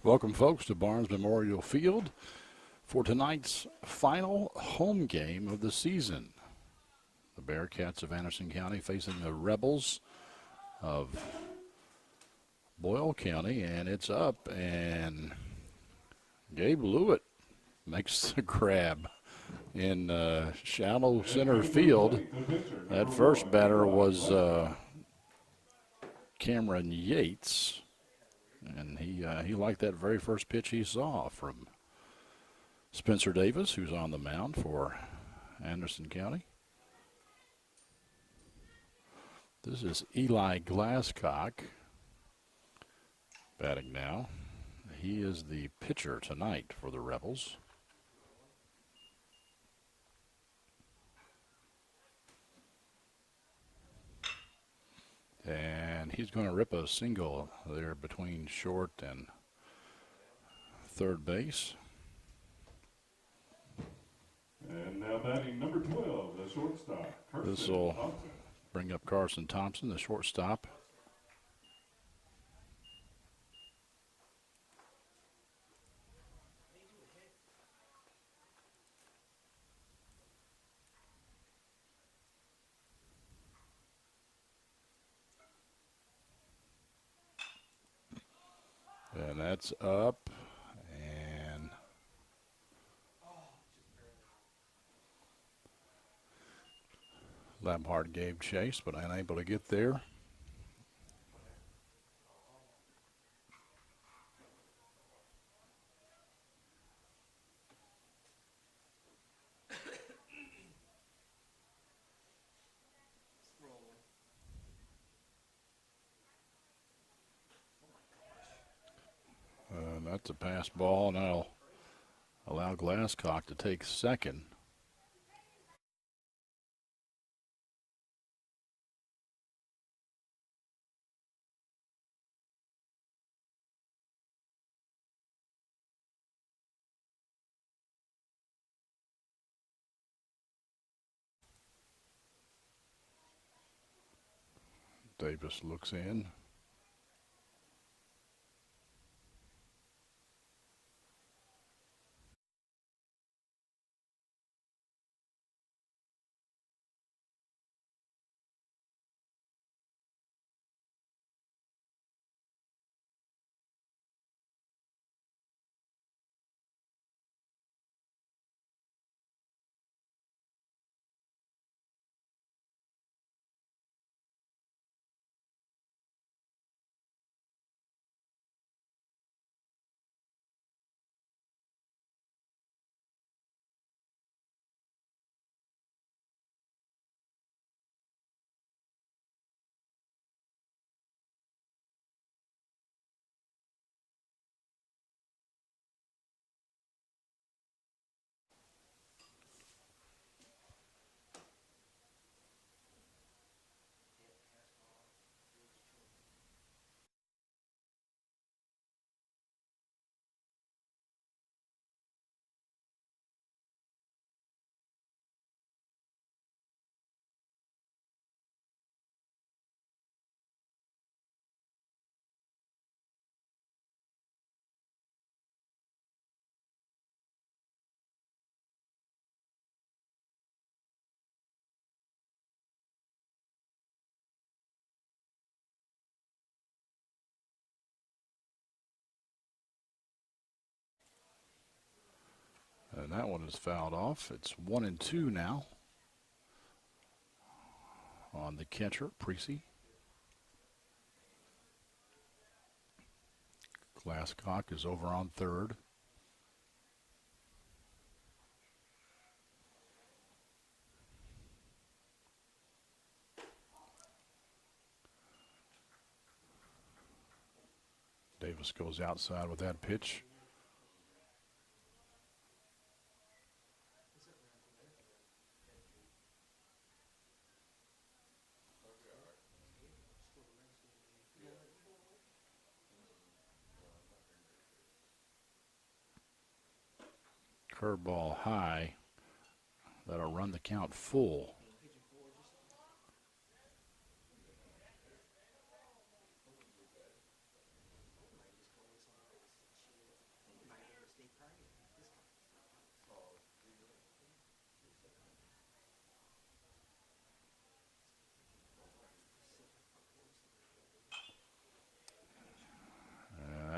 Welcome, folks, to Barnes Memorial Field for tonight's final home game of the season. The Bearcats of Anderson County facing the Rebels of Boyle County, and it's up, and Gabe Lewitt makes the grab in shallow center field. That first batter was Cameron Yates, and he liked that very first pitch he saw from Spencer Davis, who's on the mound for Anderson County. This is Eli Glasscock batting now. He is the pitcher tonight for the Rebels. And he's going to rip a single there between short and third base. And now batting number 12, the shortstop, This will Thompson. bring up Carson Thompson, the shortstop. And that's up. And Labhart gave chase, but unable to get there. That's a pass ball, and that'll allow Glasscock to take second. Davis looks in. And that one is fouled off. It's 1-2 now on the catcher, Precy. Glasscock is over on third. Davis goes outside with that pitch. Curveball high. That'll run the count full.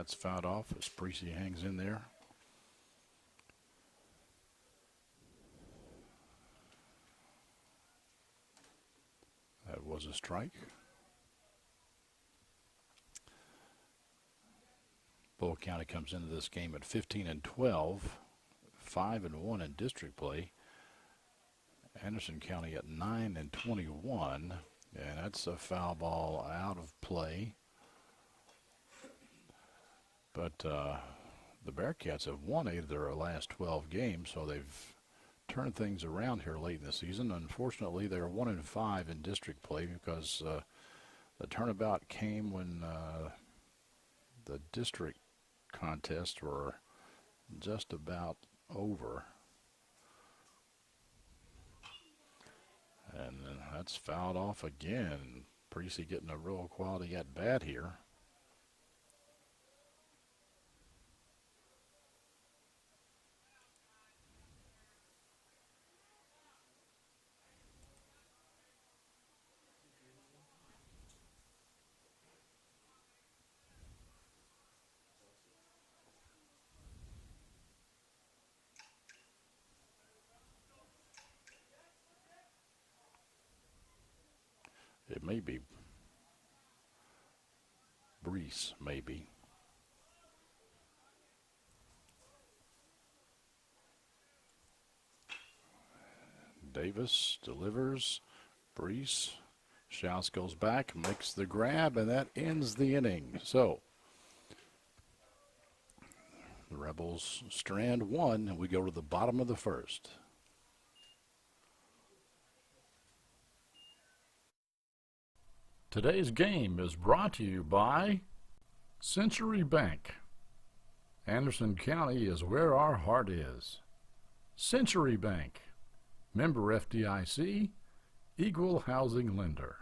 that's fouled off as Precy hangs in there. That was a strike. Boyle County comes into this game at 15-12, 5-1 in district play. Anderson County at 9-21, and that's a foul ball out of play. But the Bearcats have won 8 of their last 12 games, so they've turned things around here late in the season. Unfortunately, they're 1-5 in district play because the turnabout came when the district contests were just about over. And that's fouled off again. Precy getting a real quality at bat here. It may be Brees, maybe. Davis delivers. Brees. Schaus goes back, makes the grab, and that ends the inning. So the Rebels strand 1, and we go to the bottom of the first. Today's game is brought to you by Century Bank. Anderson County is where our heart is. Century Bank, member FDIC, equal housing lender.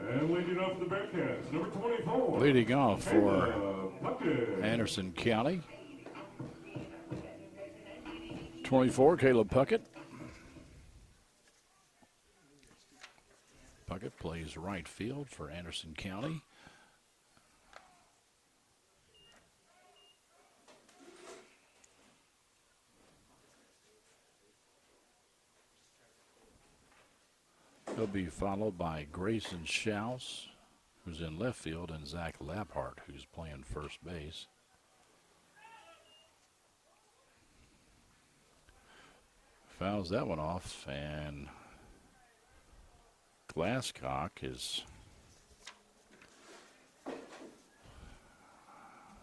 And leading off for the Bearcats, number 24. Leading off for Puckett. Anderson County. 24, Caleb Puckett. Puckett plays right field for Anderson County. He'll be followed by Grayson Schaus, who's in left field, and Zach Laphart, who's playing first base. Fouls that one off, and Glasscock is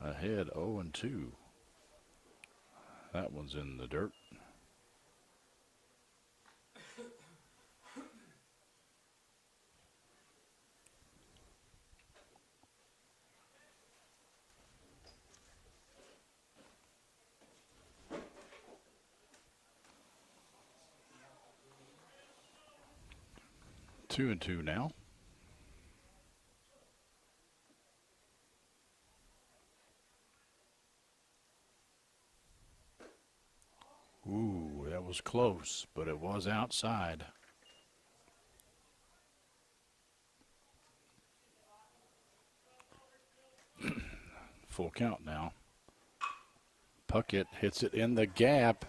ahead 0-2. That one's in the dirt. Two and two now. Ooh, that was close, but it was outside. Full count now. Puckett hits it in the gap,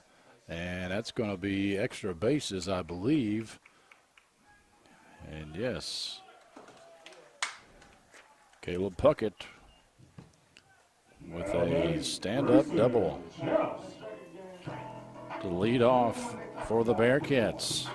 and that's going to be extra bases, I believe. And yes, Caleb Puckett with a stand-up double to lead off for the Bearcats.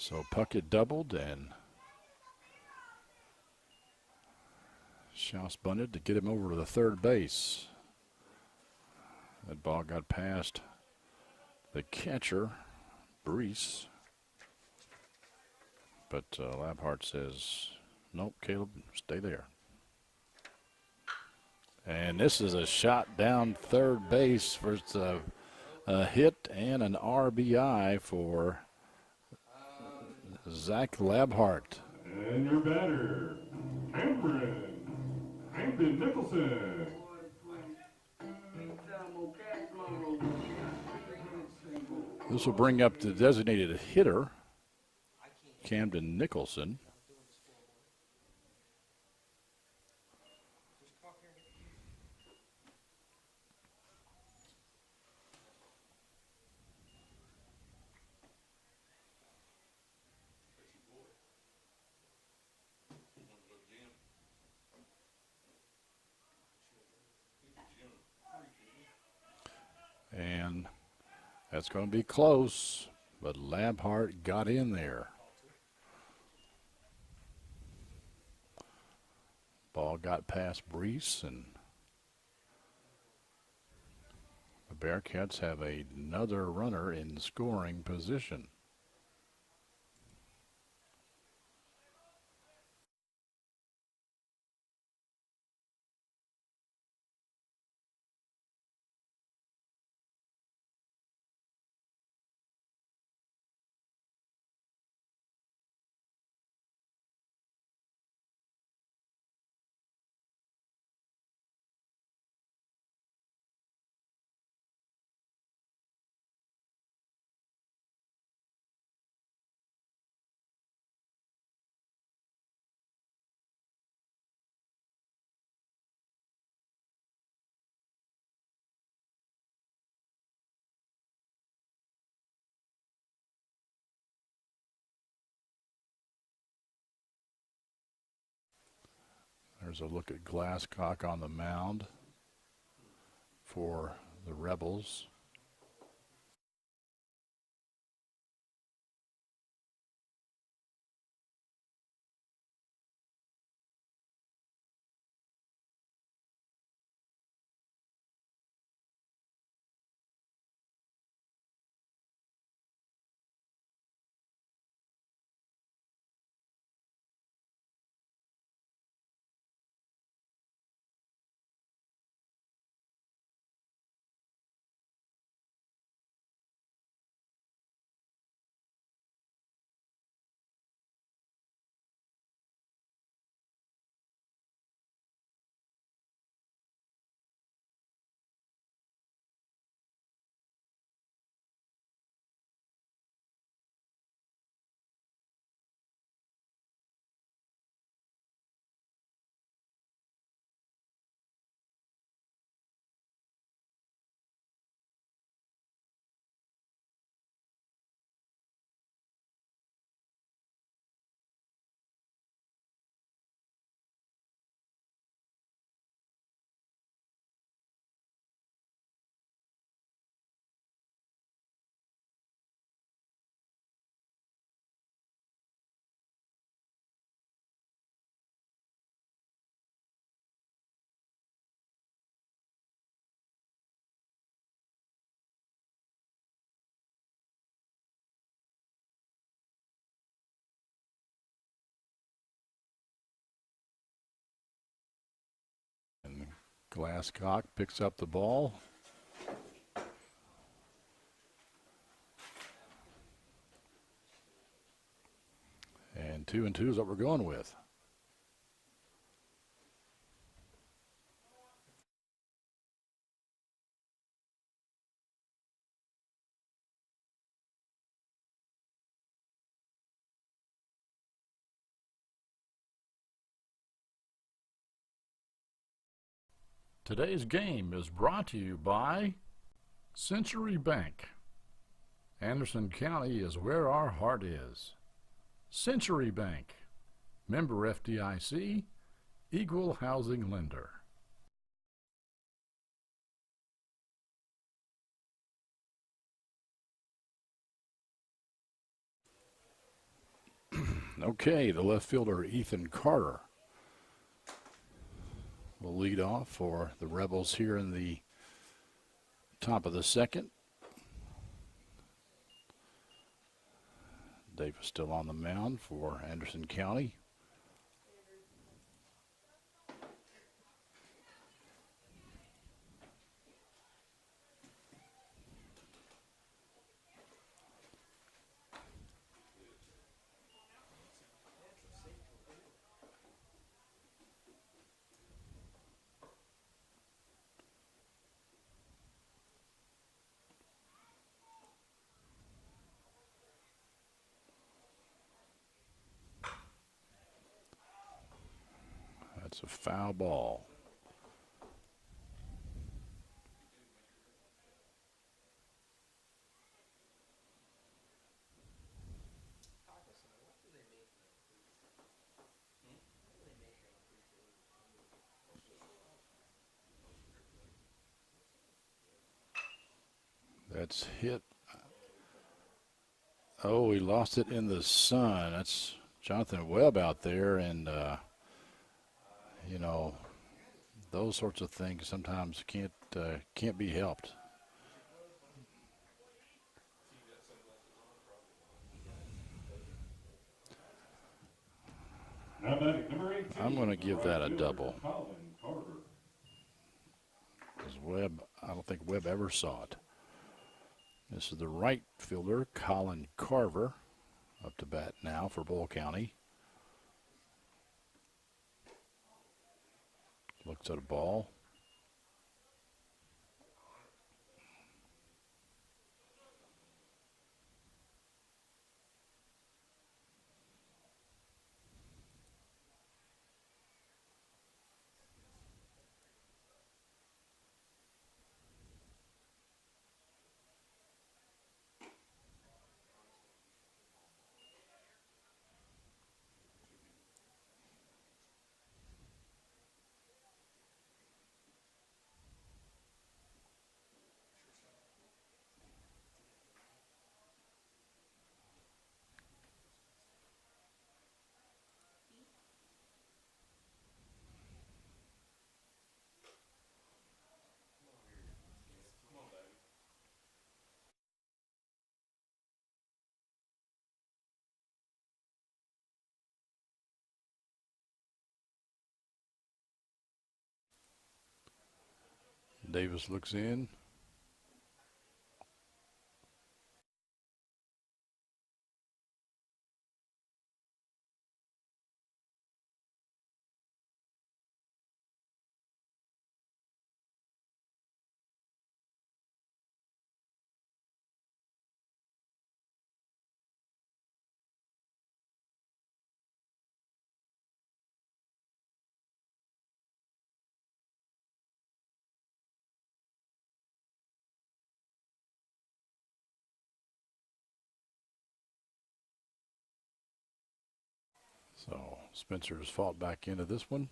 So Puckett doubled and Schaus bunted to get him over to the third base. That ball got past the catcher, Brees. But Labhart says, nope, Caleb, stay there. And this is a shot down third base for a hit and an RBI for Zach Labhart. And your batter, Camden Nicholson. This will bring up the designated hitter, Camden Nicholson. And that's going to be close, but Labhart got in there. Ball got past Brees, and the Bearcats have another runner in scoring position. There's a look at Glasscock on the mound for the Rebels. And Glasscock picks up the ball. And 2-2 is what we're going with. Today's game is brought to you by Century Bank. Anderson County is where our heart is. Century Bank, member FDIC, equal housing lender. Okay, the left fielder Ethan Carter will lead off for the Rebels here in the top of the second. Davis still on the mound for Anderson County. That's a foul ball. That's hit. Oh, he lost it in the sun. That's Jonathan Webb out there, and you know, those sorts of things sometimes can't be helped. Now batting number 18. I'm going to give right that a fielder, double. Colin Carver. Because Webb, I don't think Webb ever saw it. This is the right fielder, Colin Carver, up to bat now for Boyle County. Looks at a ball. Davis looks in. So Spencer's fought back into this one.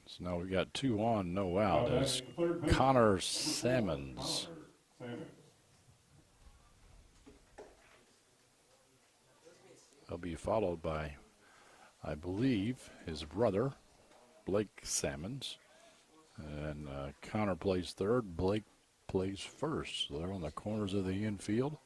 So now we've got 2 on, no out Now as batting third base, Connor number 4, Salmons. Connor Salmons. He'll be followed by, I believe, his brother, Blake Salmons. And Connor plays third, Blake plays first. So they're on the corners of the infield.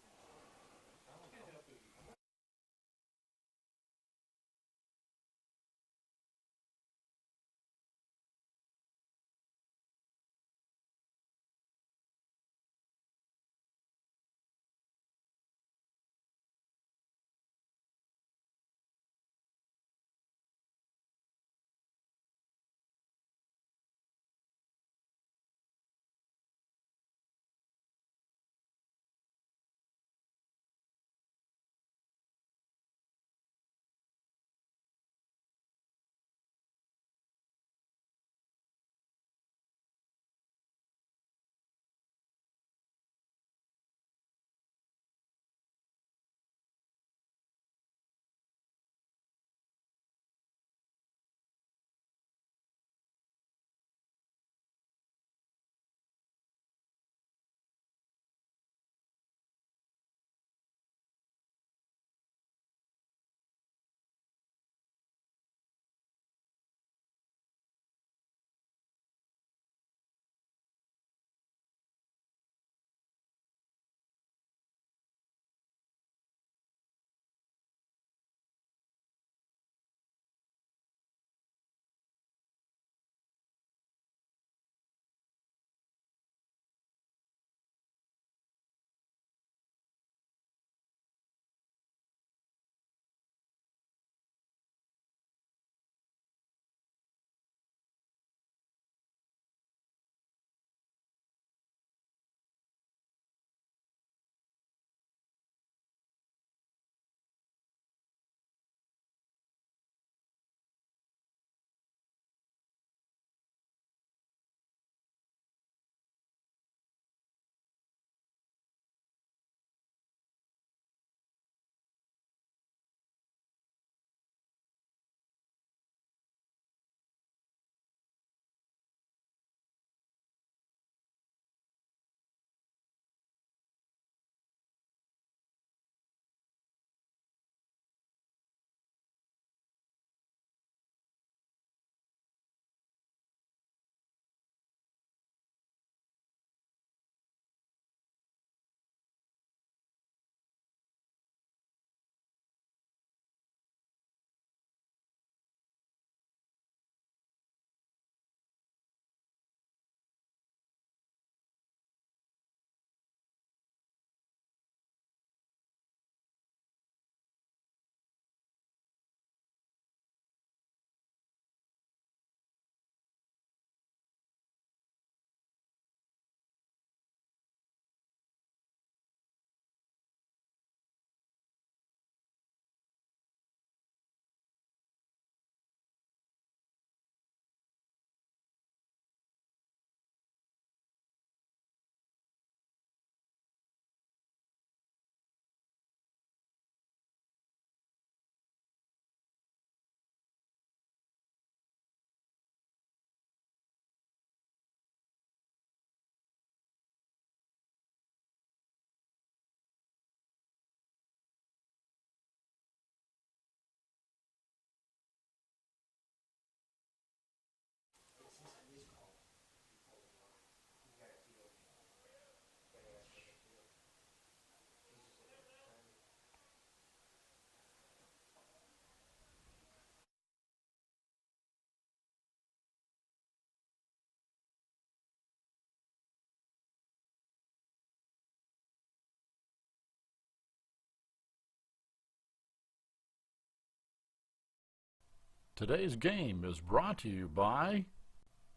Today's game is brought to you by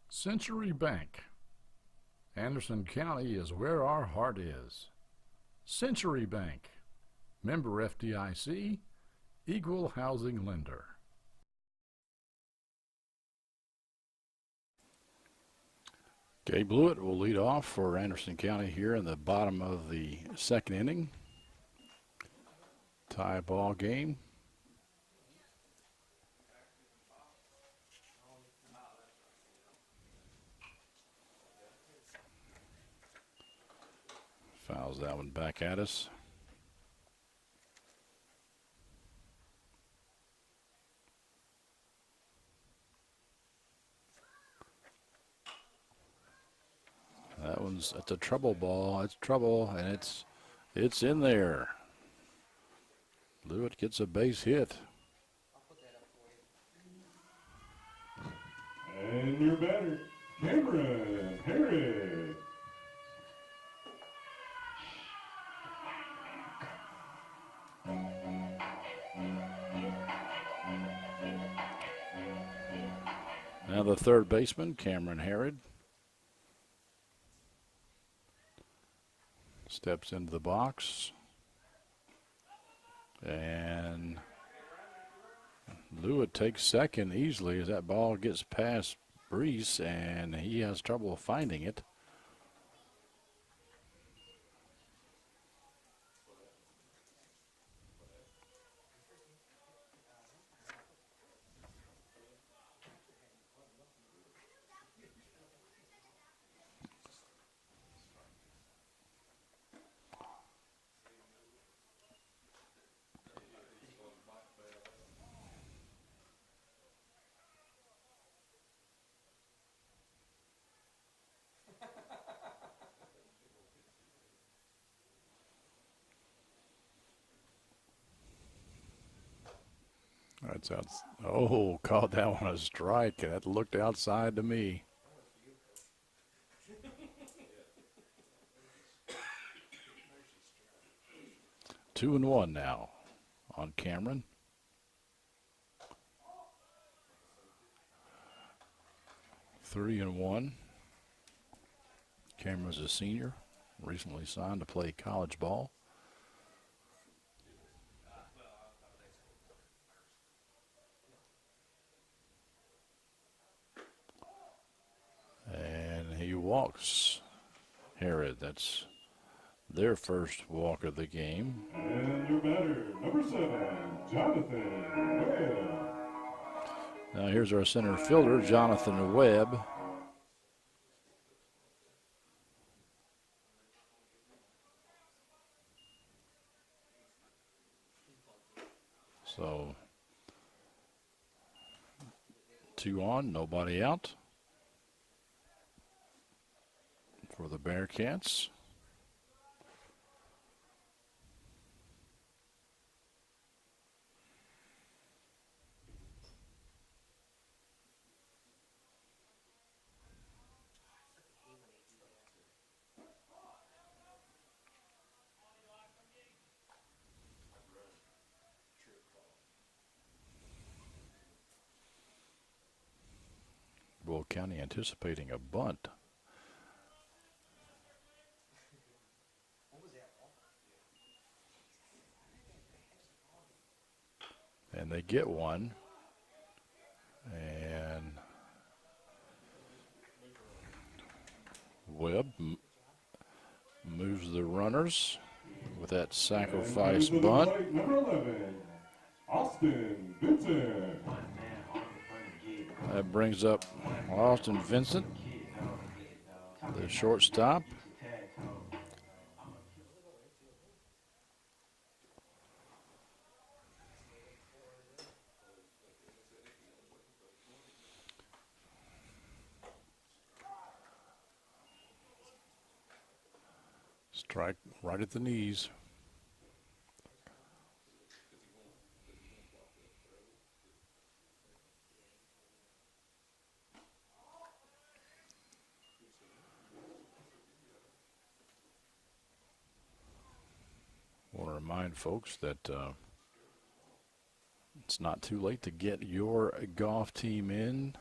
Century Bank. Anderson County is where our heart is. Century Bank, member FDIC, equal housing lender. Gabe Blewett will lead off for Anderson County here in the bottom of the second inning. Tie ball game. Fouls that one back at us. That's a trouble ball. It's trouble, and it's in there. Blewett gets a base hit. And your batter, Cameron Harris. Now the third baseman, Cameron Harrod, steps into the box. And Blewett takes second easily as that ball gets past Brees, and he has trouble finding it. That's out. Oh, caught that one a strike. That looked outside to me. Two and one now on Cameron. Three and one. Cameron's a senior, recently signed to play college ball. And he walks Harrod. That's their first walk of the game. And your batter, number 7, Jonathan Webb. Now here's our center fielder, Jonathan Webb. So 2 on, nobody out for the Bearcats. Boyle County anticipating a bunt. And they get one. And Webb moves the runners with that sacrifice and bunt. Plate, number 11, Austin Vincent. That brings up Austin Vincent, the shortstop. Strike right at the knees. Want to remind folks that It's not too late to get your golf team in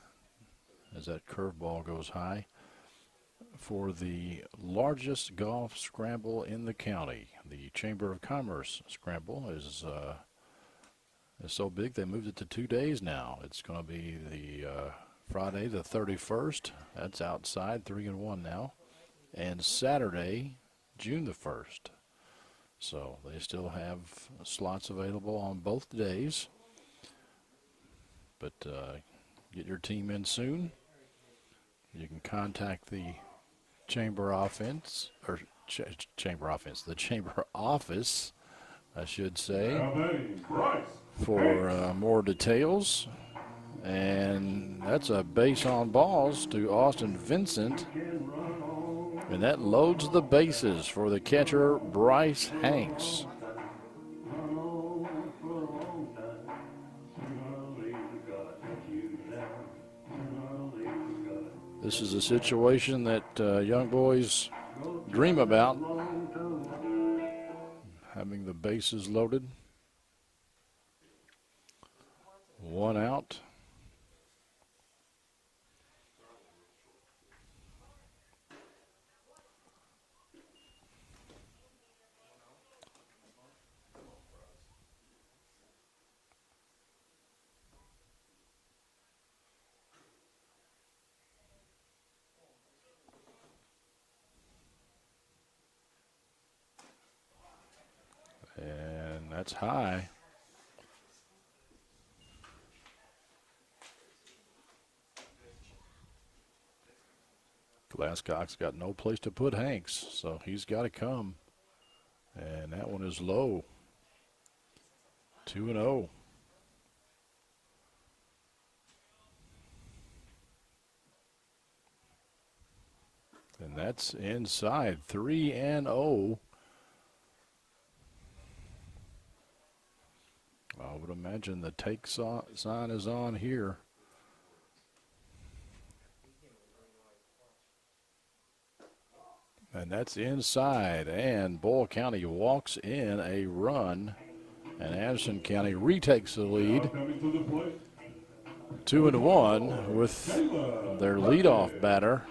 as that curveball goes high for the largest golf scramble in the county. The Chamber of Commerce scramble is so big they moved it to 2 days now. It's going to be the Friday the 31st. That's outside, 3-1 now. And Saturday, June the 1st. So they still have slots available on both days. But get your team in soon. You can contact the Chamber offense, or Chamber offense, the Chamber office, I should say, Now batting, Bryce. for more details. And that's a base on balls to Austin Vincent. And that loads the bases for the catcher, Bryce Hanks. This is a situation that young boys dream about, having the bases loaded. 1 out. And that's high. Glasscock's got no place to put Hanks, so he's got to come. And that one is low. 2-0. And that's inside. 3-0. I would imagine the take sign is on here. And that's inside, and Boyle County walks in a run, and Anderson County retakes the lead. 2-1 with their leadoff batter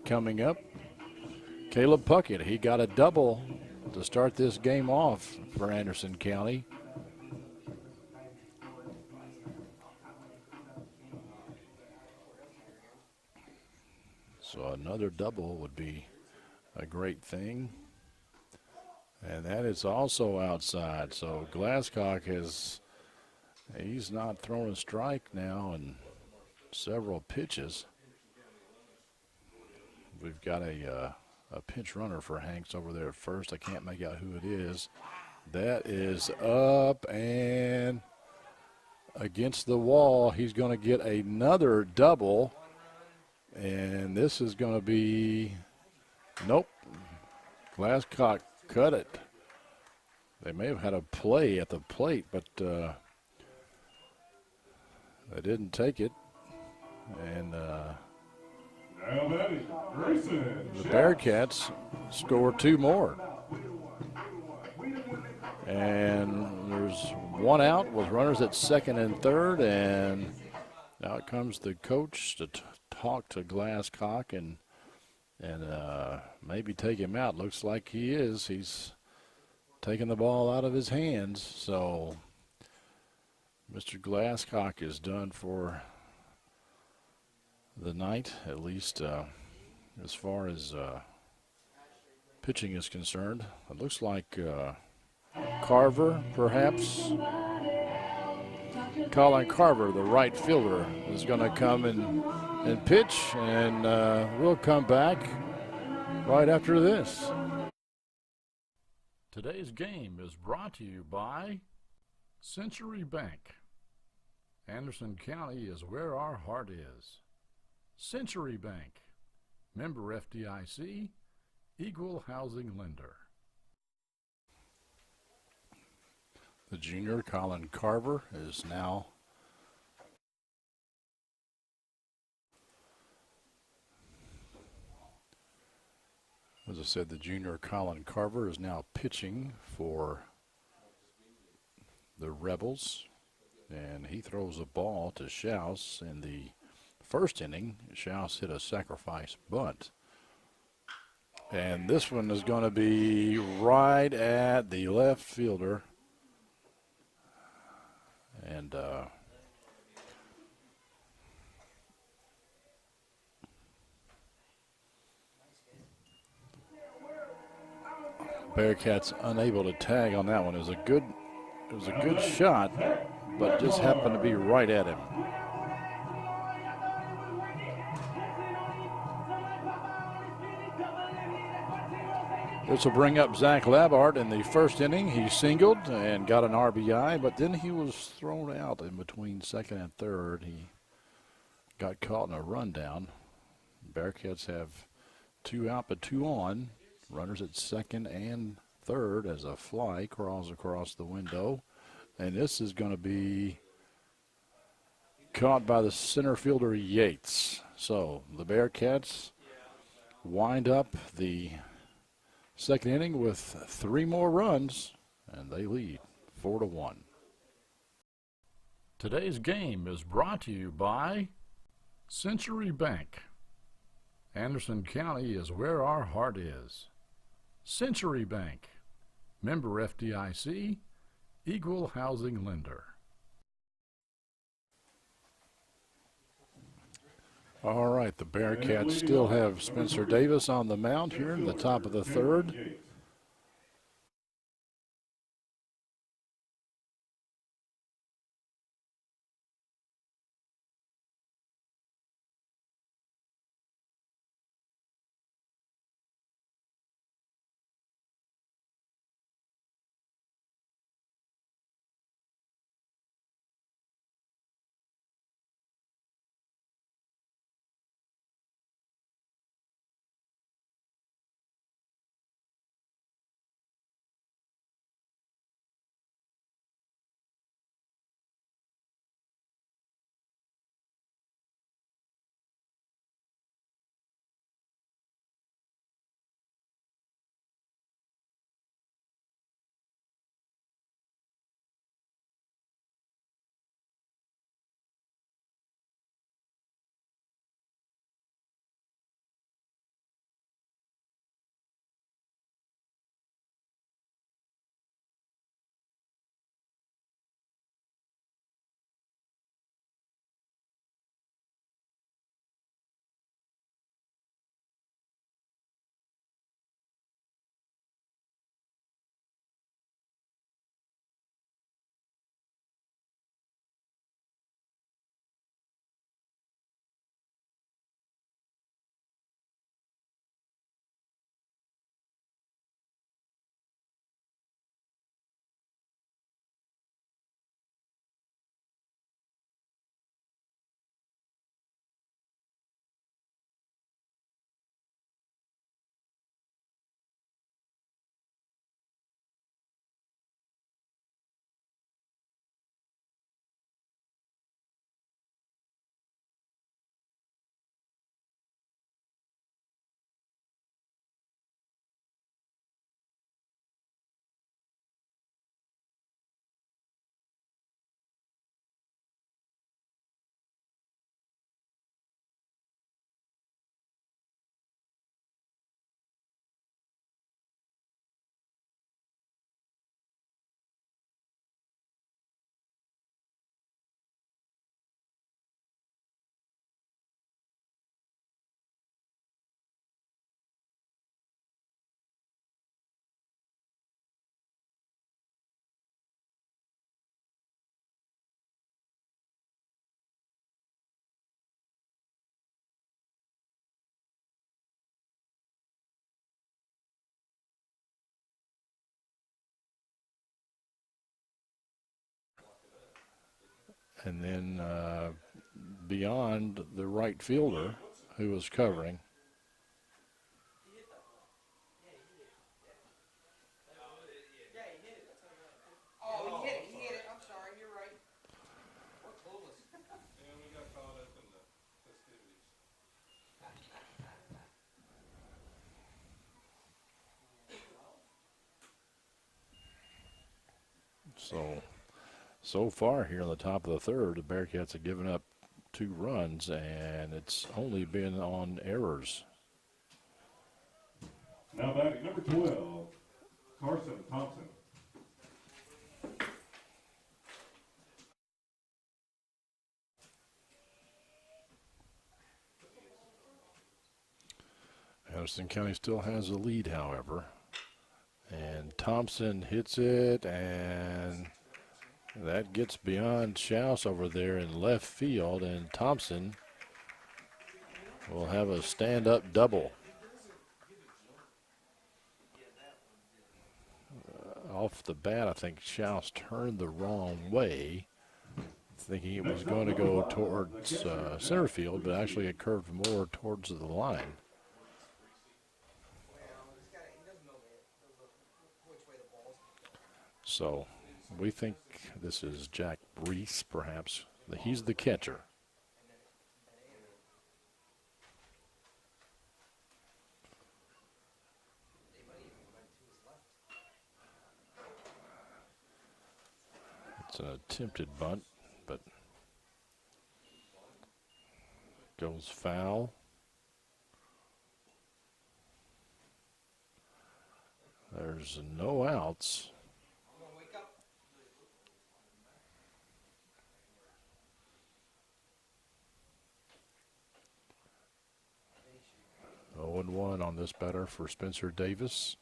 coming up, Caleb Puckett. He got a double to start this game off for Anderson County. So another double would be a great thing. And that is also outside. So Glasscock he's not throwing a strike now in several pitches. We've got a pinch runner for Hanks over there at first. I can't make out who it is. That is up and against the wall. He's going to get another double. And this is going to be, nope, Glasscock cut it. They may have had a play at the plate, but they didn't take it. And the Bearcats score 2 more. And there's 1 out with runners at second and third, and out comes the coach to talk to Glasscock and maybe take him out. Looks like he is. He's taking the ball out of his hands. So Mr. Glasscock is done for the night, at least as far as pitching is concerned. It looks like Carver, perhaps. Colin Carver, the right fielder, is going to come and pitch, and we'll come back right after this. Today's game is brought to you by Century Bank. Anderson County is where our heart is. Century Bank, member FDIC, equal housing lender. The junior, Colin Carver, is now as I said, the junior Colin Carver is now pitching for the Rebels. And he throws a ball to Schaus in the first inning. Schaus hit a sacrifice bunt. And this one is going to be right at the left fielder. And Bearcats unable to tag on that one. It was a good shot, but just happened to be right at him. This will bring up Zach Labart in the first inning. He singled and got an RBI, but then he was thrown out in between second and third. He got caught in a rundown. Bearcats have 2 out but 2 on. Runners at second and third as a fly crawls across the window. And this is going to be caught by the center fielder Yates. So the Bearcats wind up the second inning with 3 more runs, and they lead 4-1. Today's game is brought to you by Century Bank. Anderson County is where our heart is. Century Bank, member FDIC, equal housing lender. All right, the Bearcats still have Spencer Davis on the mound here in the top of the third. And then beyond the right fielder who was covering. Oh, he hit it. I'm sorry, you're right. We're clueless. And we got caught up in the festivities. So So far here in the top of the third, the Bearcats have given up 2 runs, and it's only been on errors. Now batting number 12, Carson Thompson. Anderson County still has the lead, however. And Thompson hits it, and that gets beyond Schaus over there in left field, and Thompson will have a stand-up double. Off the bat, I think Schaus turned the wrong way, thinking it was going to go towards center field, but actually it curved more towards the line. So we think this is Jack Reese, perhaps. He's the catcher. It's an attempted bunt, but goes foul. There's no outs. 0-1 on this batter for Spencer Davis.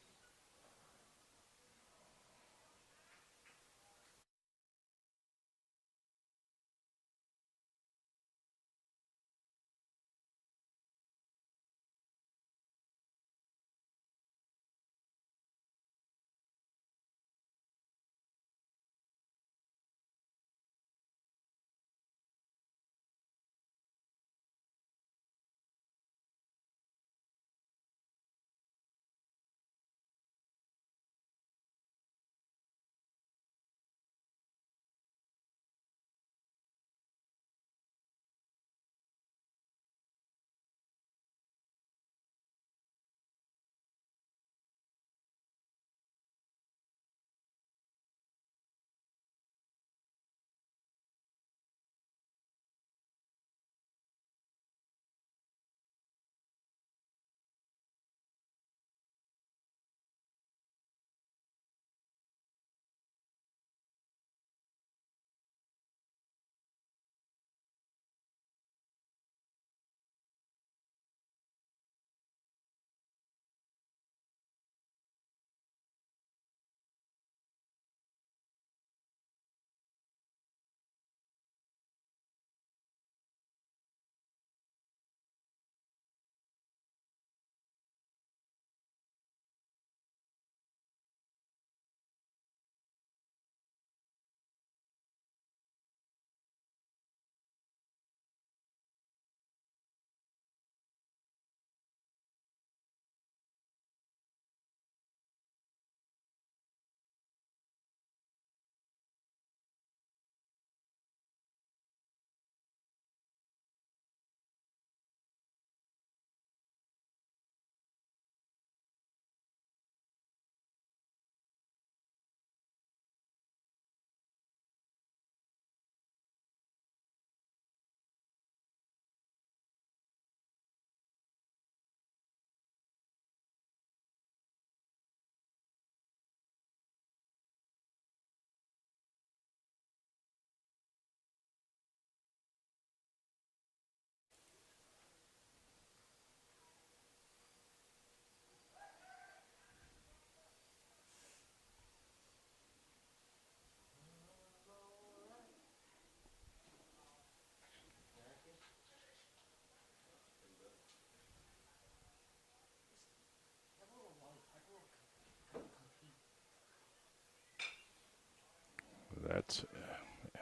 That's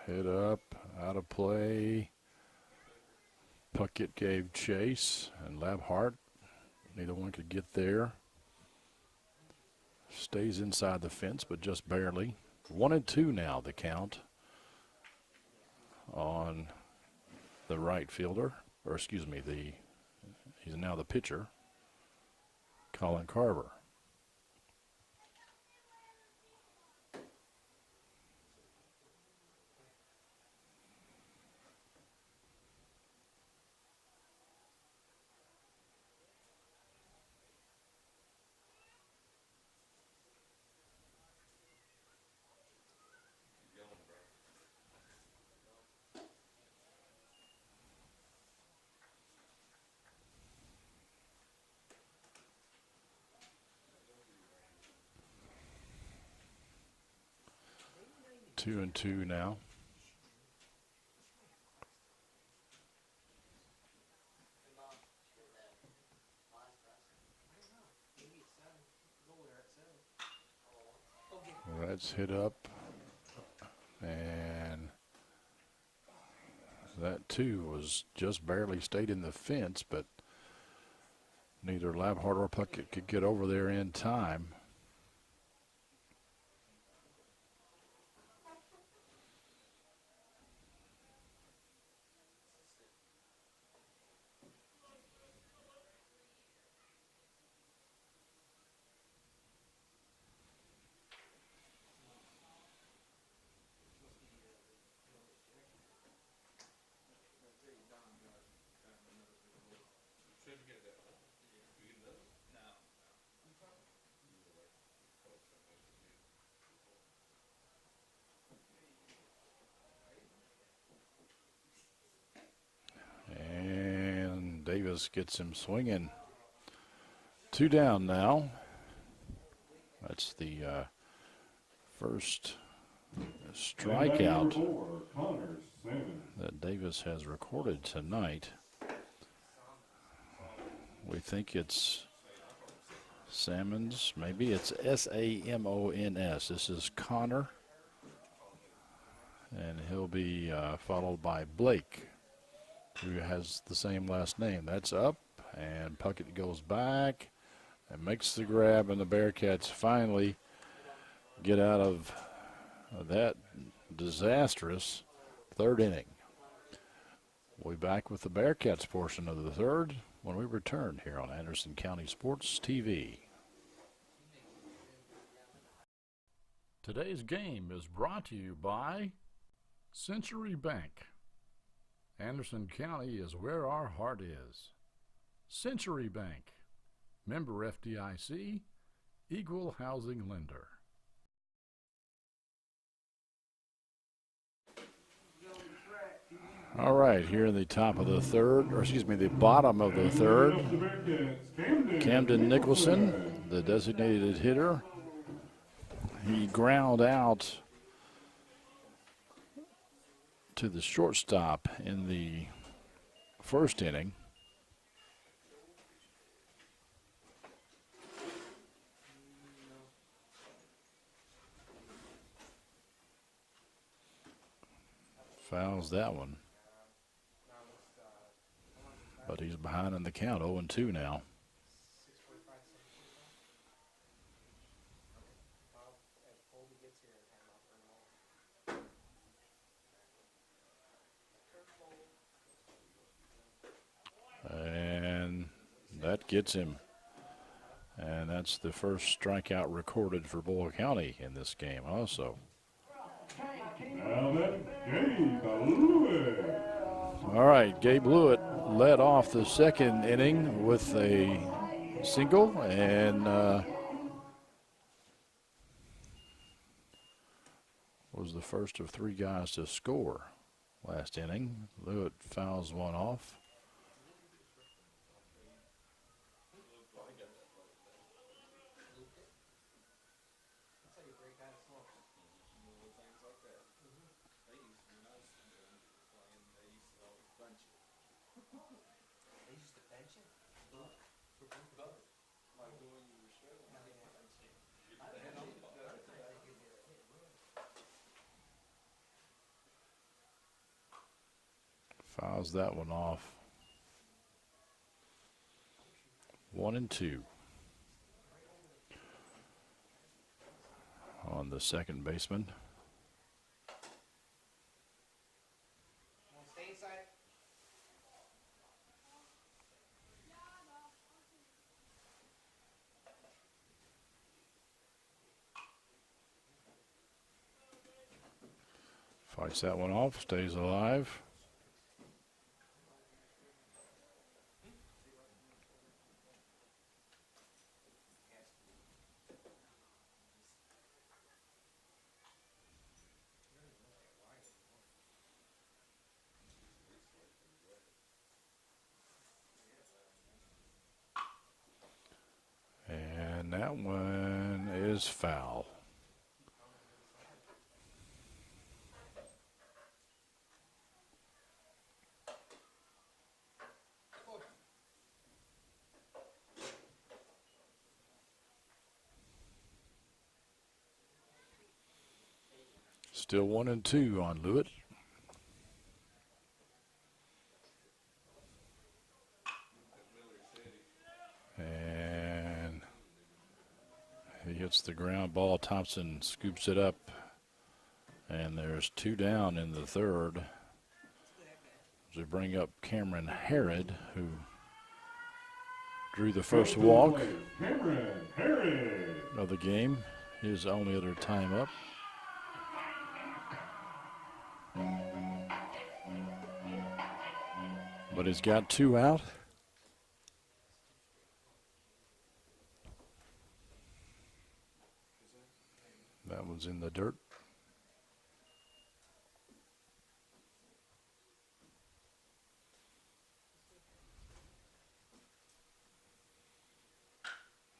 hit up, out of play. Puckett gave chase, and Labhart, neither one could get there. Stays inside the fence, but just barely. 1-2 now, the count on the right fielder, or excuse me, he's now the pitcher, Colin Carver. 2-2 now. That's hit up, and that too was just barely stayed in the fence, but neither Labhart or Puckett could get over there in time. And Davis gets him swinging. 2 down now. That's the first strikeout that Davis has recorded tonight. We think it's Salmons. Maybe it's Samons. This is Connor. And he'll be followed by Blake, who has the same last name. That's up, and Puckett goes back and makes the grab, and the Bearcats finally get out of that disastrous third inning. We'll be back with the Bearcats portion of the third when we return here on Anderson County Sports TV. Today's game is brought to you by Century Bank. Anderson County is where our heart is. Century Bank, member FDIC, equal housing lender. All right, here in the top of the third, or excuse me, the bottom of the third, Camden Nicholson, the designated hitter. He ground out to the shortstop in the first inning. Fouls that one. But he's behind in the count, 0-2 now. And that gets him. And that's the first strikeout recorded for Boyle County in this game also. Now then, Gabe Lewis. All right, Gabe Lewitt led off the second inning with a single, and was the first of 3 guys to score last inning. Lewitt fouls one off. Fouls that one off. 1-2 on the second baseman. Stay inside. Fights that one off, stays alive. And that one is foul. Still 1-2 on Lewitt. And he hits the ground ball. Thompson scoops it up. And there's 2 down in the third. As we bring up Cameron Harrod, who drew the first walk Cameron Harris. of the game. His only other time up. But he's got 2 out. That one's in the dirt.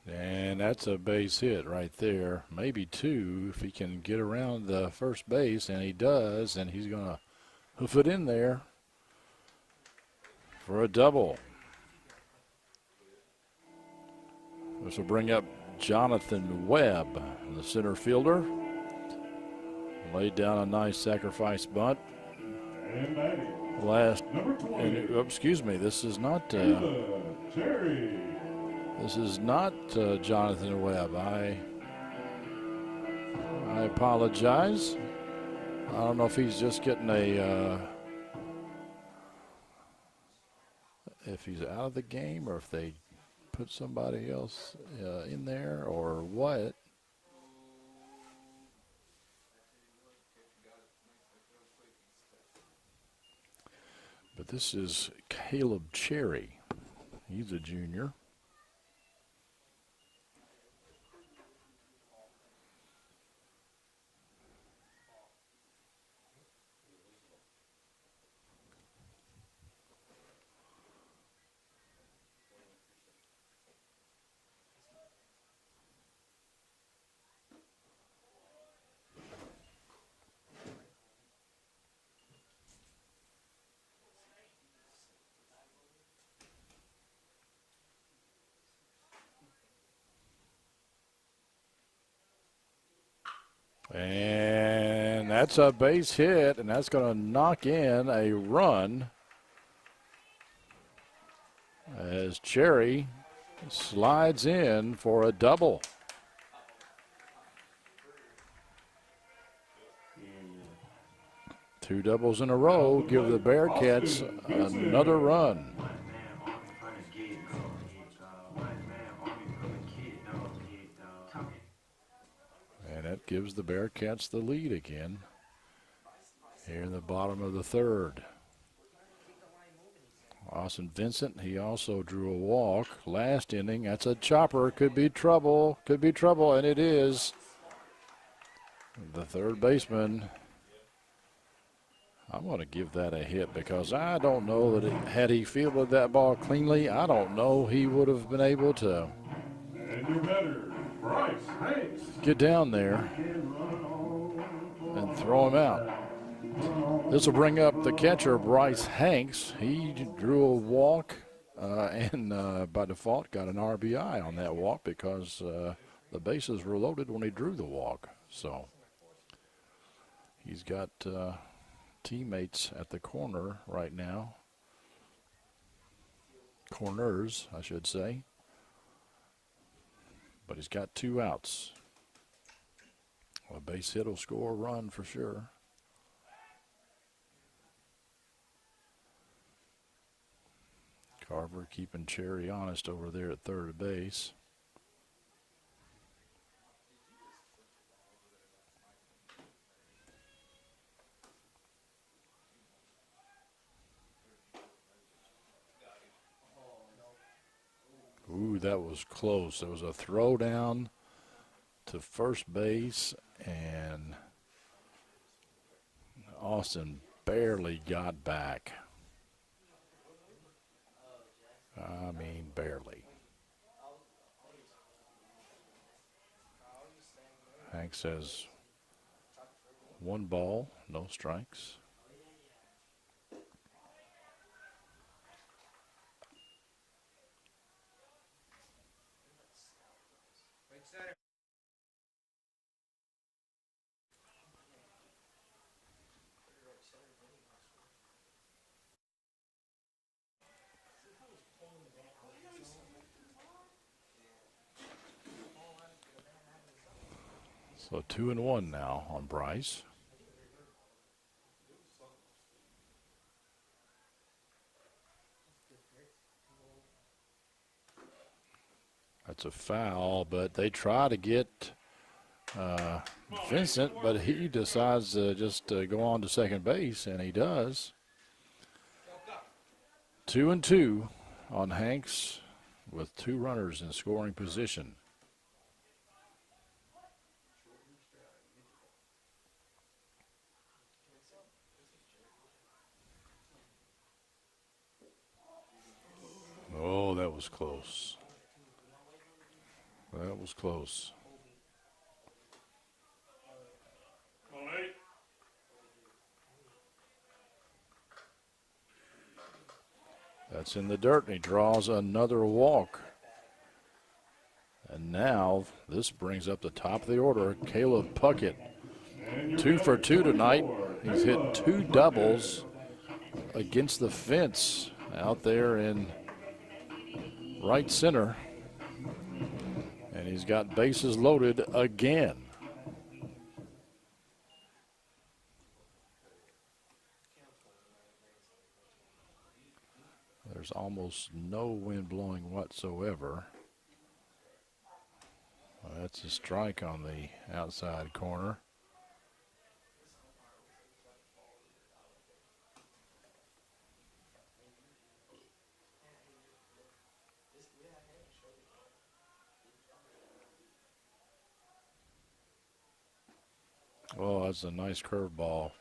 And that's a base hit right there. Maybe 2 if he can get around the first base, and he does, and he's going to hoof it in there for a double. This will bring up Jonathan Webb, the center fielder. Laid down a nice sacrifice bunt. And batting. Last, Number 20. and, excuse me, this is not Cherry. Jonathan Webb. I apologize. I don't know if he's just getting if he's out of the game or if they put somebody else in there or what. But this is Caleb Cherry. He's a junior. And that's a base hit, and that's going to knock in a run as Cherry slides in for a double. Two doubles in a row give the Bearcats another run. And that gives the Bearcats the lead again here in the bottom of the third. Austin Vincent, he also drew a walk last inning. That's a chopper. Could be trouble, and it is. The third baseman, I'm going to give that a hit because I don't know that had he fielded that ball cleanly, I don't know he would have been able to And your batter, Bryce Hanks. get down there and throw him out. This will bring up the catcher, Bryce Hanks. He drew a walk and by default got an RBI on that walk because the bases were loaded when he drew the walk. So he's got teammates at the corner right now. Corners, I should say. But he's got 2 outs. A base hit will score a run for sure. Carver keeping Cherry honest over there at third base. Ooh, that was close. There was a throw down to first base, and Austin barely got back. I mean, barely. Hanks has 1 ball, no strikes. So 2-1 now on Bryce. That's a foul, but they try to get Vincent, but he decides to just go on to second base, and he does. 2-2 on Hanks with 2 runners in scoring position. Oh, that was close. That was close. That's in the dirt, and he draws another walk. And now this brings up the top of the order, Caleb Puckett. 2 for 2 tonight. He's hit 2 doubles against the fence out there in right center. And he's got bases loaded again. There's almost no wind blowing whatsoever. That's a strike on the outside corner. Oh, that's a nice curveball.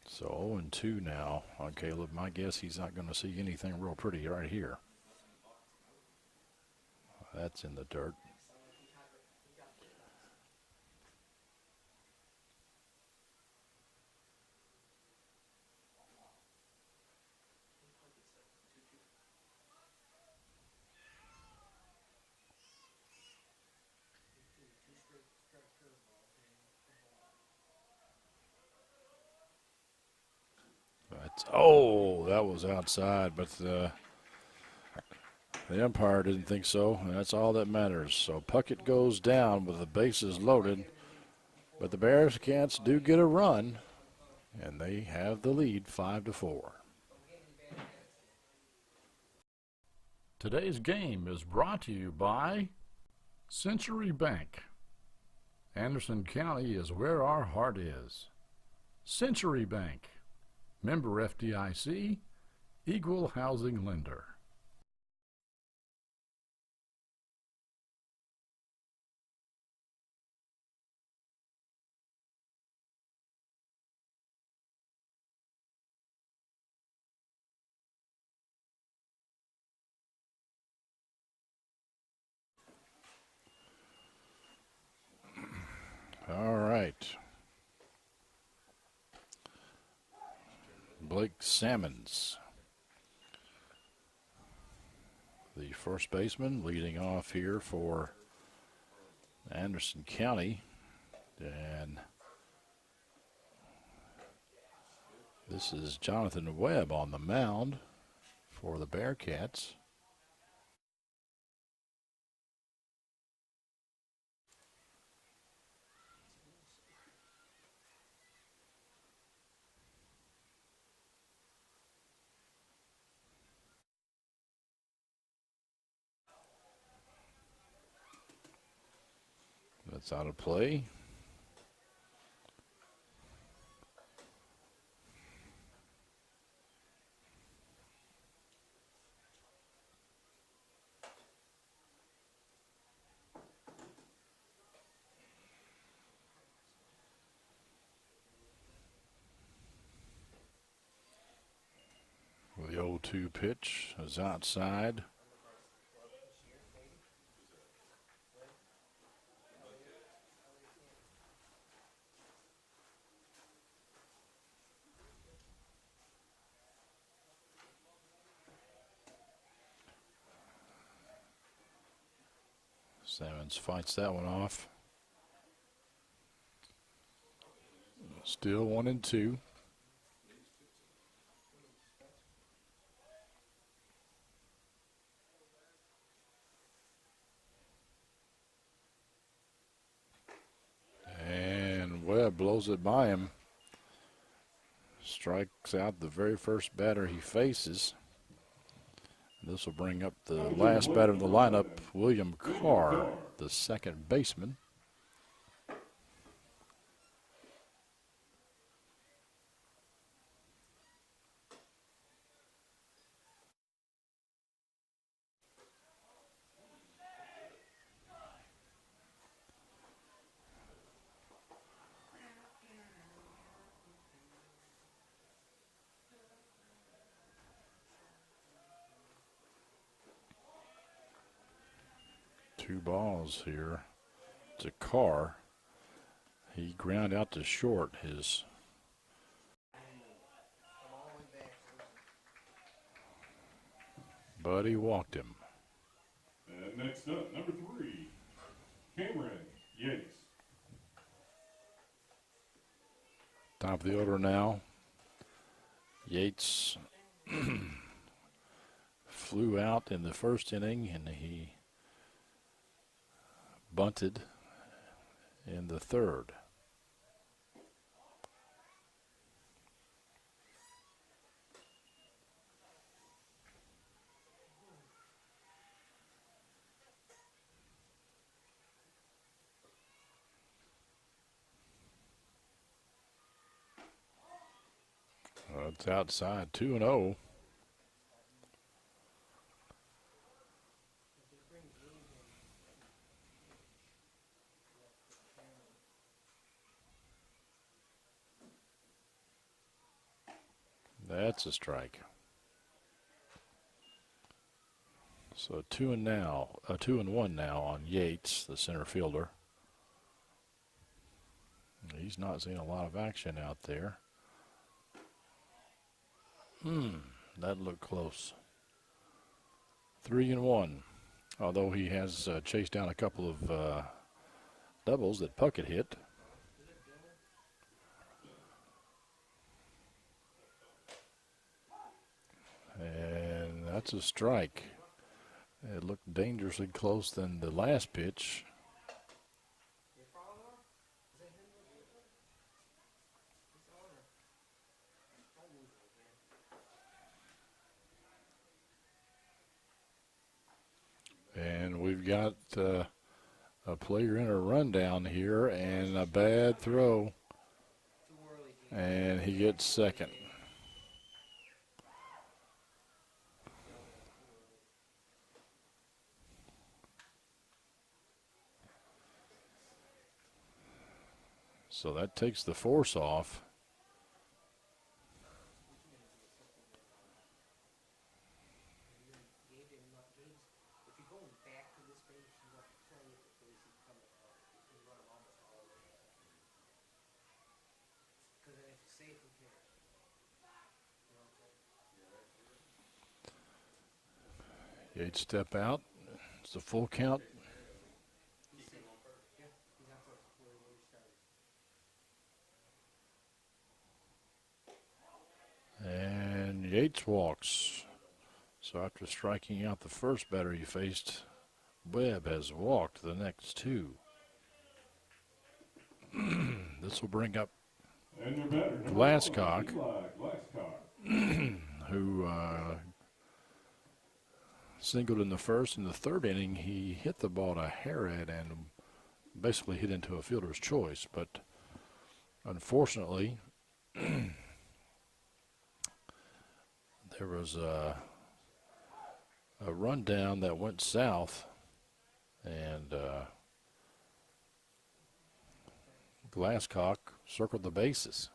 So 0-2 now on Caleb. My guess he's not going to see anything real pretty right here. That's in the dirt. Oh, that was outside, but the umpire didn't think so, and that's all that matters. So Puckett goes down with the bases loaded, but the Bearcats do get a run, and they have the lead 5-4. Today's game is brought to you by Century Bank. Anderson County is where our heart is. Century Bank. Member FDIC, Equal Housing Lender. All right. Blake Salmons, the first baseman, leading off here for Anderson County. And this is Jonathan Webb on the mound for the Bearcats. That's out of play. The 0-2 pitch is outside. Salmons fights that one off. Still 1-2. Webb blows it by him. Strikes out the very first batter he faces. This will bring up the last batter of the lineup, William Carr, the second baseman. Two balls here to Carr. He ground out to short his buddy walked him. And next up, number 3, Cameron Yates. Top of the order now. Yates flew out in the first inning and he bunted in the third. It's outside, 2-0. That's a strike. So 2-1 now on Yates, the center fielder. He's not seeing a lot of action out there. That looked close. 3-1. Although he has chased down a couple of doubles that Puckett hit. And that's a strike. It looked dangerously close than the last pitch. And we've got a player in a rundown here and a bad throw. And he gets second. So that takes the force off. Yates step out. It's a full count. And Yates walks. So after striking out the first batter he faced, Webb has walked the next two. This will bring up And your batter, number Glasscock, Eli Glasscock. who singled in the first. In the third inning, he hit the ball to Harrod and basically hit into a fielder's choice. But unfortunately, there was a rundown that went south, and Glasscock circled the bases.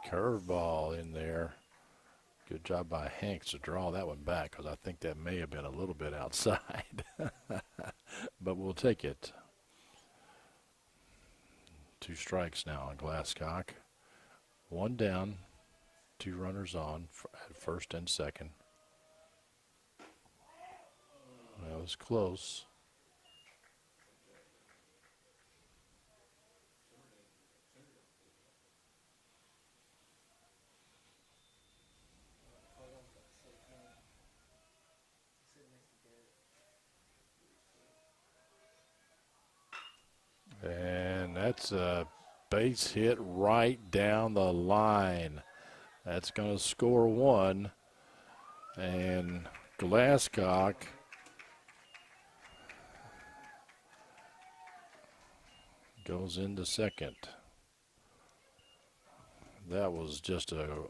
Curveball in there. Good job by Hanks to draw that one back, because I think that may have been a little bit outside. But we'll take it. 2 strikes now on Glasscock. 1 down, 2 runners on at first and second. That was close. that's a base hit right down the line. That's going to score one. And Glasscock goes into second. That was just a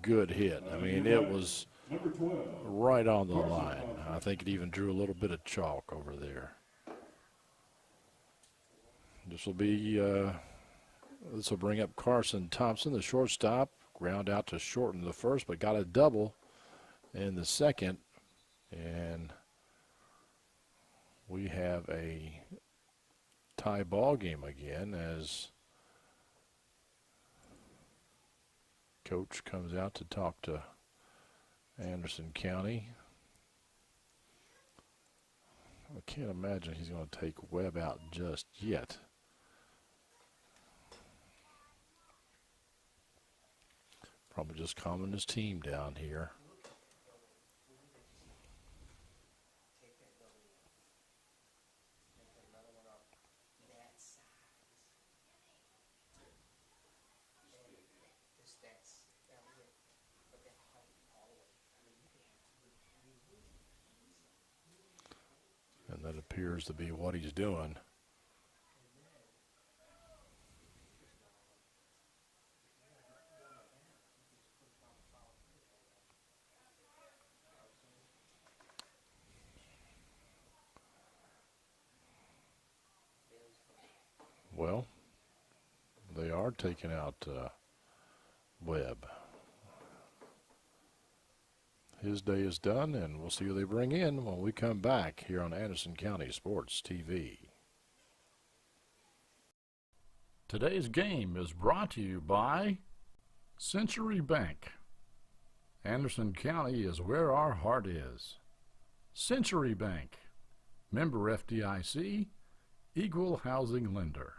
good hit. I mean, it was Number 12. right on the line. I think it even drew a little bit of chalk over there. This will bring up Carson Thompson, the shortstop. Ground out to shorten the first, but got a double in the second. And we have a tie ball game again as Coach comes out to talk to Anderson County. I can't imagine he's going to take Webb out just yet. Probably just calming his team down here. And that appears to be what he's doing. Well, they are taking out Webb. His day is done, and we'll see who they bring in when we come back here on Anderson County Sports TV. Today's game is brought to you by Century Bank. Anderson County is where our heart is. Century Bank, member FDIC, equal housing lender.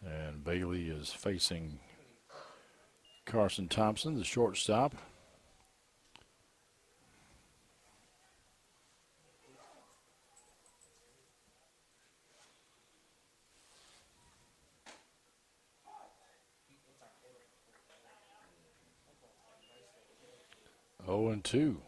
And Bailey is facing Carson Thompson, the shortstop. Oh, and 2.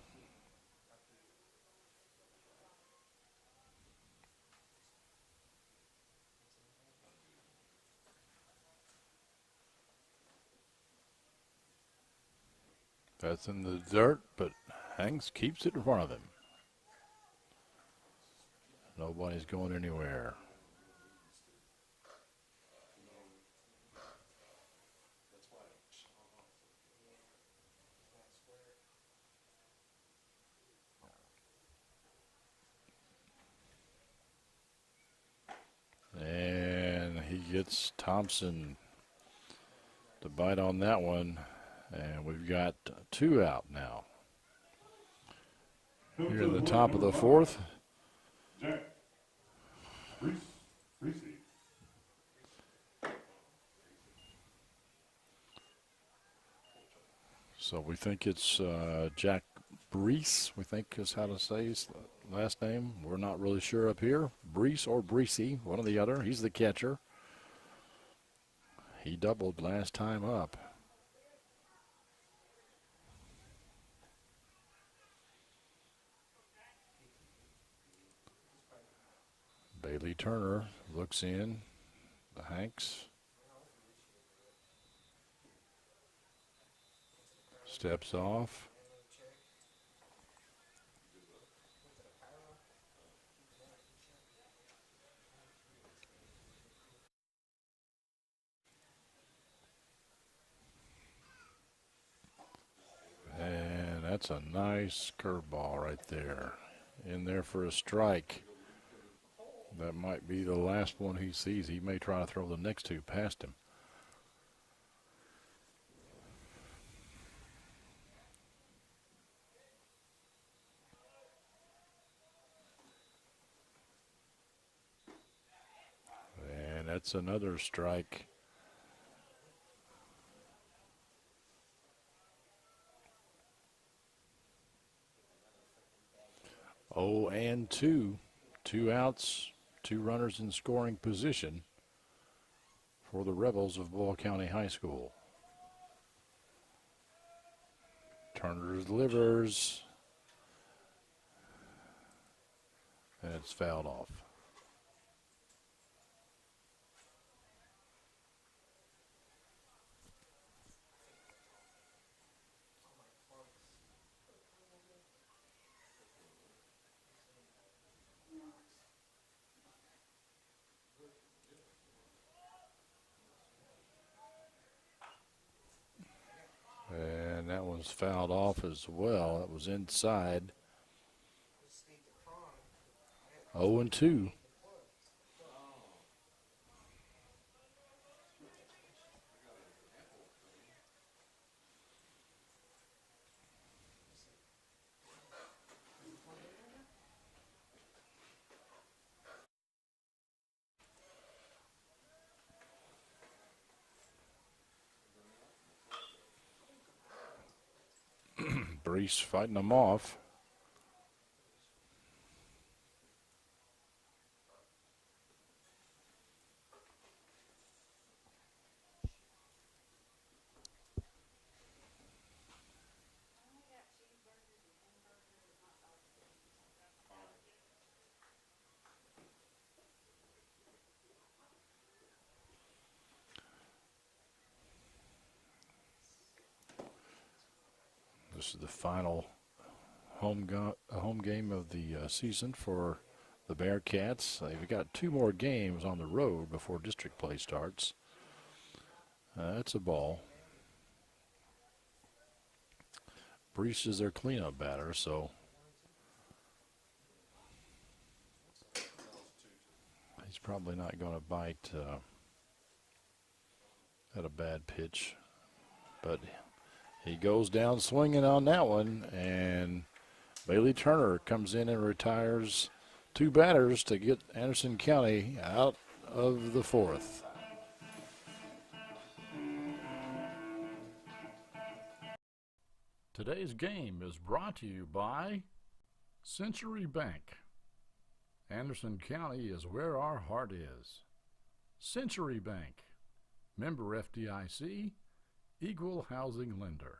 That's in the dirt, but Hanks keeps it in front of him. Nobody's going anywhere. And he gets Thompson to bite on that one. And we've got 2 out now. Here in the top of the 4th. Jack. Reese. So we think it's Jack Brees, we think is how to say his last name. We're not really sure up here. Brees or Breesy, one or the other. He's the catcher. He doubled last time up. Bailey Turner looks in. The Hanks steps off. And that's a nice curveball right there. In there for a strike. That might be the last one he sees. He may try to throw the next 2 past him. That's another strike. 0-2. 2 outs, 2 runners in scoring position for the Rebels of Boyle County High School. Turner delivers, and it's fouled off. And that one's fouled off as well. That was inside. 0-2. Brees fighting them off. This is the final home game of the season for the Bearcats. They've got 2 more games on the road before district play starts. That's a ball. Brees is their cleanup batter, so he's probably not going to bite at a bad pitch. But he goes down swinging on that one, and Bailey Turner comes in and retires 2 batters to get Anderson County out of the 4th. Today's game is brought to you by Century Bank. Anderson County is where our heart is. Century Bank, member FDIC, equal housing lender.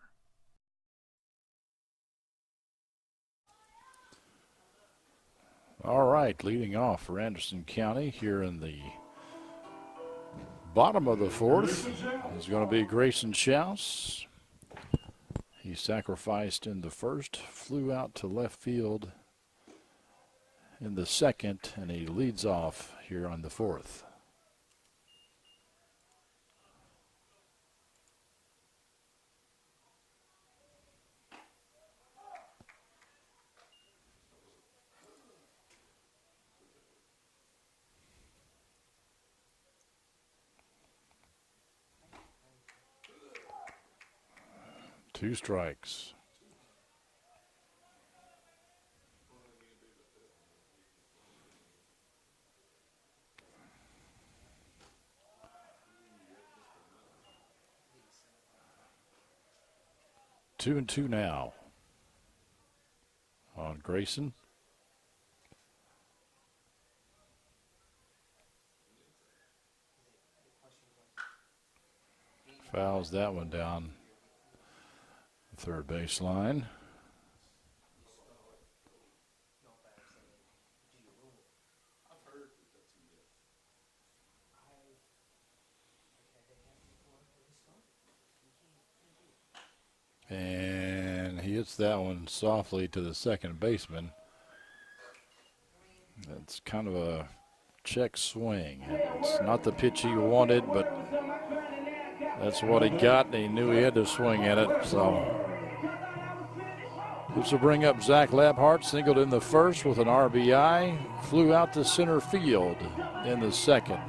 All right, leading off for Anderson County here in the bottom of the 4th is going to be Grayson Schaus. He sacrificed in the first, flew out to left field in the second, and he leads off here on the 4th. Two strikes. Two and two now on Grayson. Fouls that one down the third baseline. And he hits that one softly to the second baseman. It's kind of a check swing. It's not the pitch he wanted, but that's what he got, and he knew he had to swing at it. So this will bring up Zach Labhart, singled in the first with an RBI, flew out to center field in the second.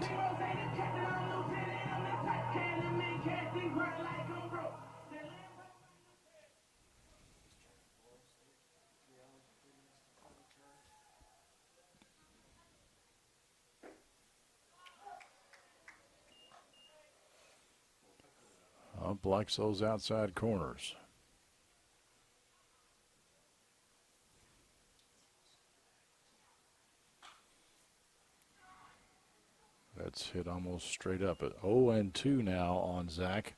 Ump likes those outside corners. That's hit almost straight up at 0-2 now on Zach.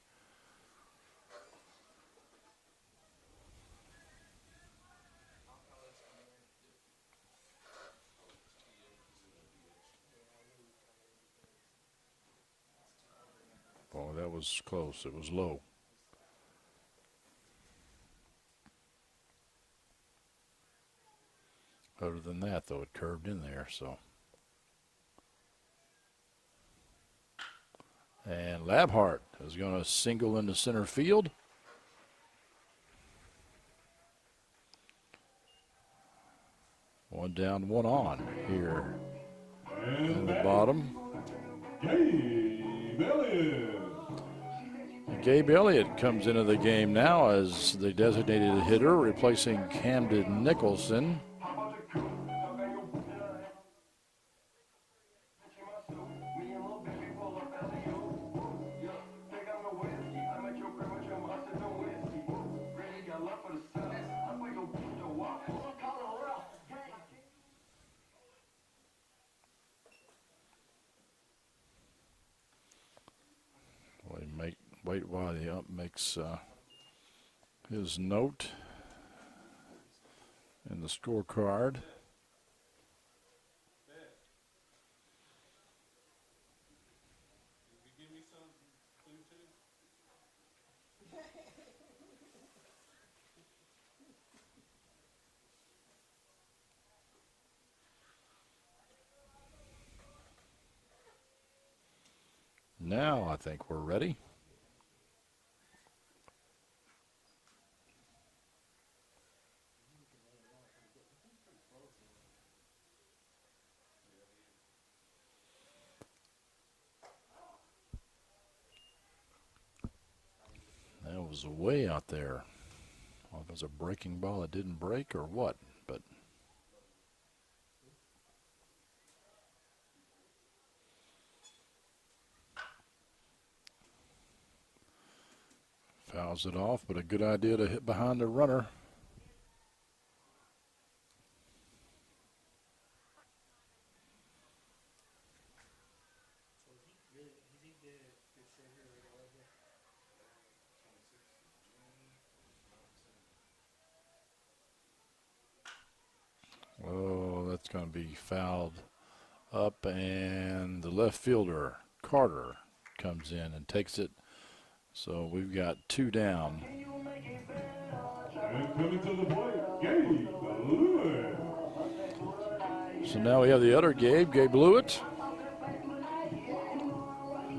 Oh, that was close. It was low. Other than that, though, it curved in there, so. And Labhart is going to single into center field. One down, one on here in the bottom. Gabe Elliott. Gabe Elliott comes into the game now as the designated hitter, replacing Camden Nicholson. Wait while the ump makes his note in the scorecard. Did you give me some food too? Now I think we're ready. That was way out there. I don't know if it was a breaking ball that didn't break or what, but fouls it off, but a good idea to hit behind the runner. Oh, that's going to be fouled up, and the left fielder, Carter, comes in and takes it. So we've got two down. And coming to the plate, Gabe Lewis. So now we have the other Gabe Lewitt.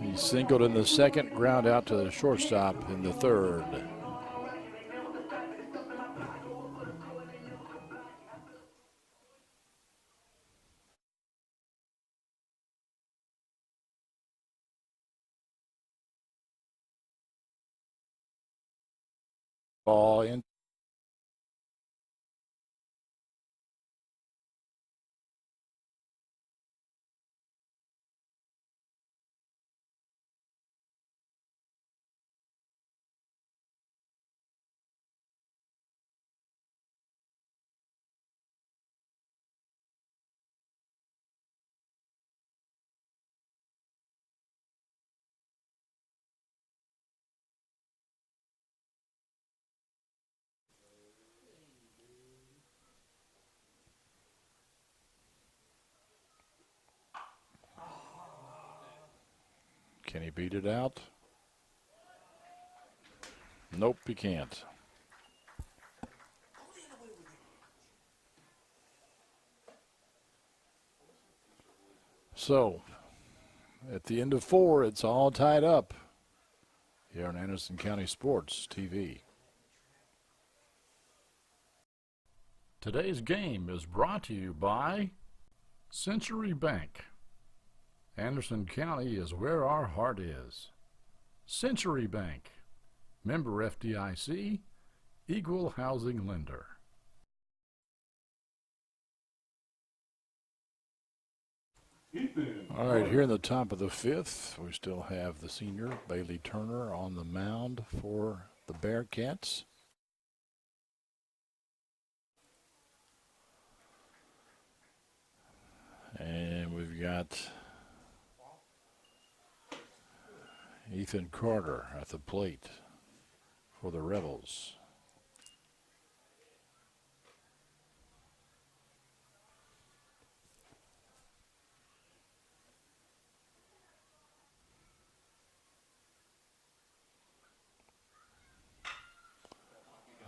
He singled in the second, ground out to the shortstop in the third. Ball in. Can he beat it out? Nope, he can't. So, at the end of 4, it's all tied up here on Anderson County Sports TV. Today's game is brought to you by Century Bank. Anderson County is where our heart is. Century Bank, member FDIC, equal housing lender. Ethan. All right, here in the top of the fifth, we still have the senior, Bailey Turner, on the mound for the Bearcats. And we've got Ethan Carter at the plate for the Rebels.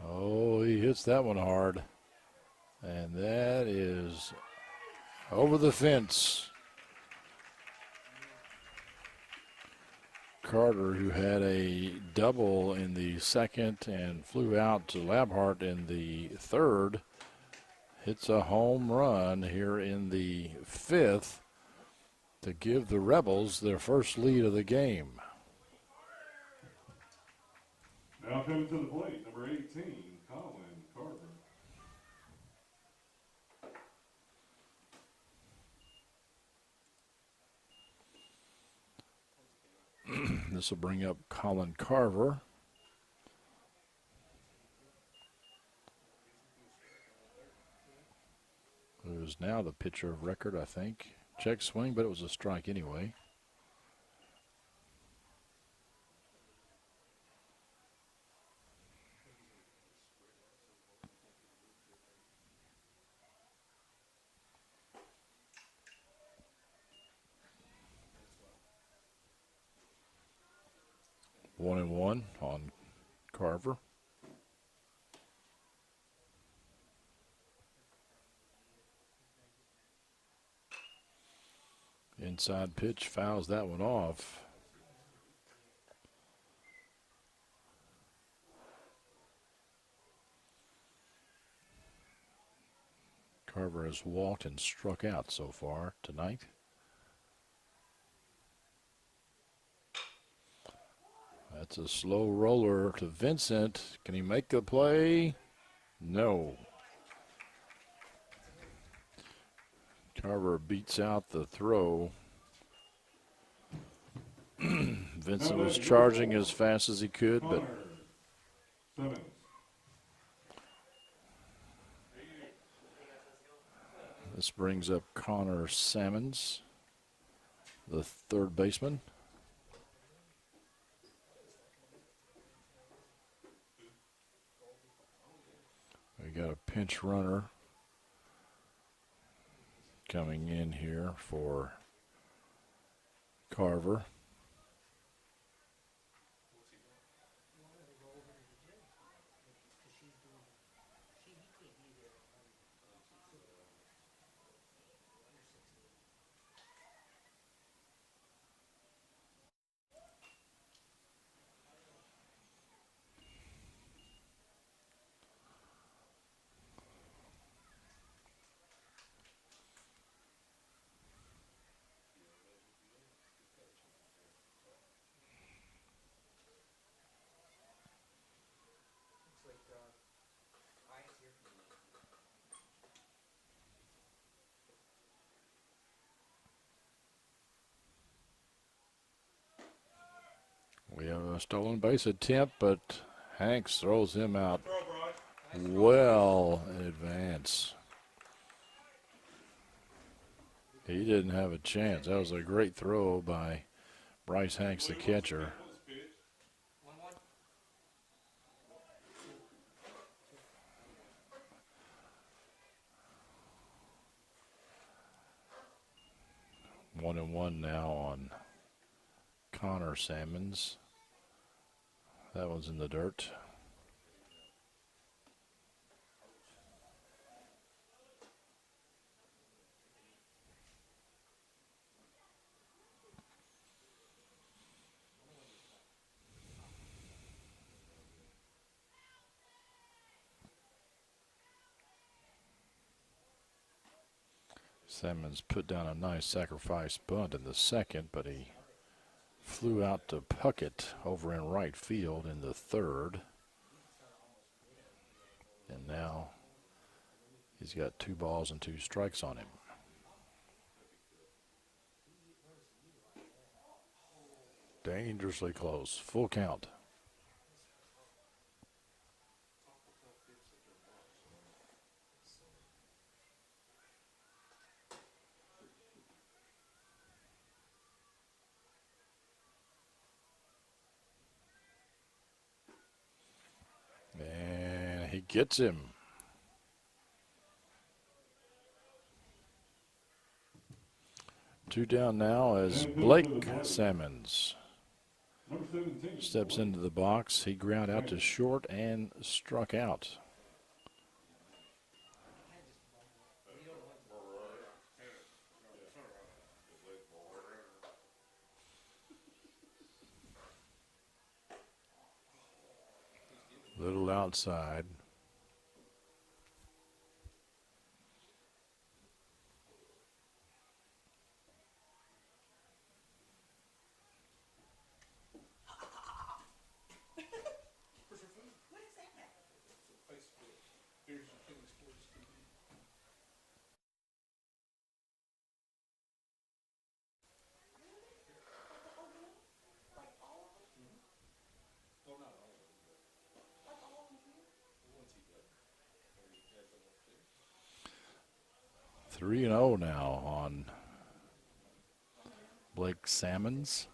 Oh, he hits that one hard. And that is over the fence. Carter, who had a double in the second and flew out to Labhart in the third, hits a home run here in the fifth to give the Rebels their first lead of the game. Now coming to the plate, number 18, Colin Carver. This will bring up Colin Carver, who is now the pitcher of record, I think. Check swing, but it was a strike anyway. One and one on Carver. Inside pitch, fouls that one off. Carver has walked and struck out so far tonight. That's a slow roller to Vincent. Can he make the play? No. Carver beats out the throw. Vincent was charging as fast as he could, but Connor Simmons. this brings up Connor Sammons, the third baseman. We got a pinch runner coming in here for Carver. We have a stolen base attempt, but Hanks throws him out well in advance. He didn't have a chance. That was a great throw by Bryce Hanks, the catcher. 1-1 now on Connor Sammons. That one's in the dirt. Sammons put down a nice sacrifice bunt in the second, but he flew out to Puckett over in right field in the third. And now he's got 2 balls and 2 strikes on him. Dangerously close. Full count. And he gets him. Two down now as Blake Salmons Number 17. steps into the box. He ground out to short and struck out. Little outside. Facebook. Here's your King Sports TV. Well, not all of them, but the ones he does. Or he has them up there. 3-0 now on Blake Salmons.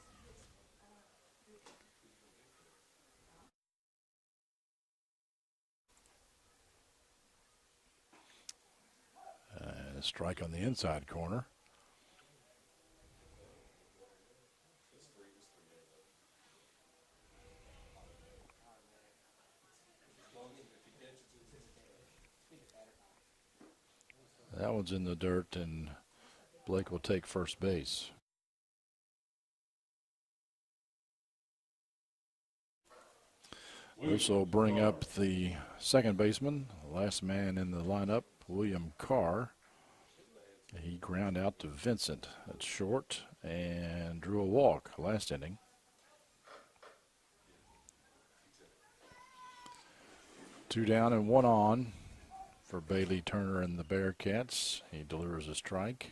And a strike on the inside corner. That one's in the dirt, and Blake will take first base. This will bring up the second baseman, last man in the lineup, William Carr. He ground out to Vincent at short and drew a walk last inning. Two down and one on for Bailey Turner and the Bearcats. He delivers a strike.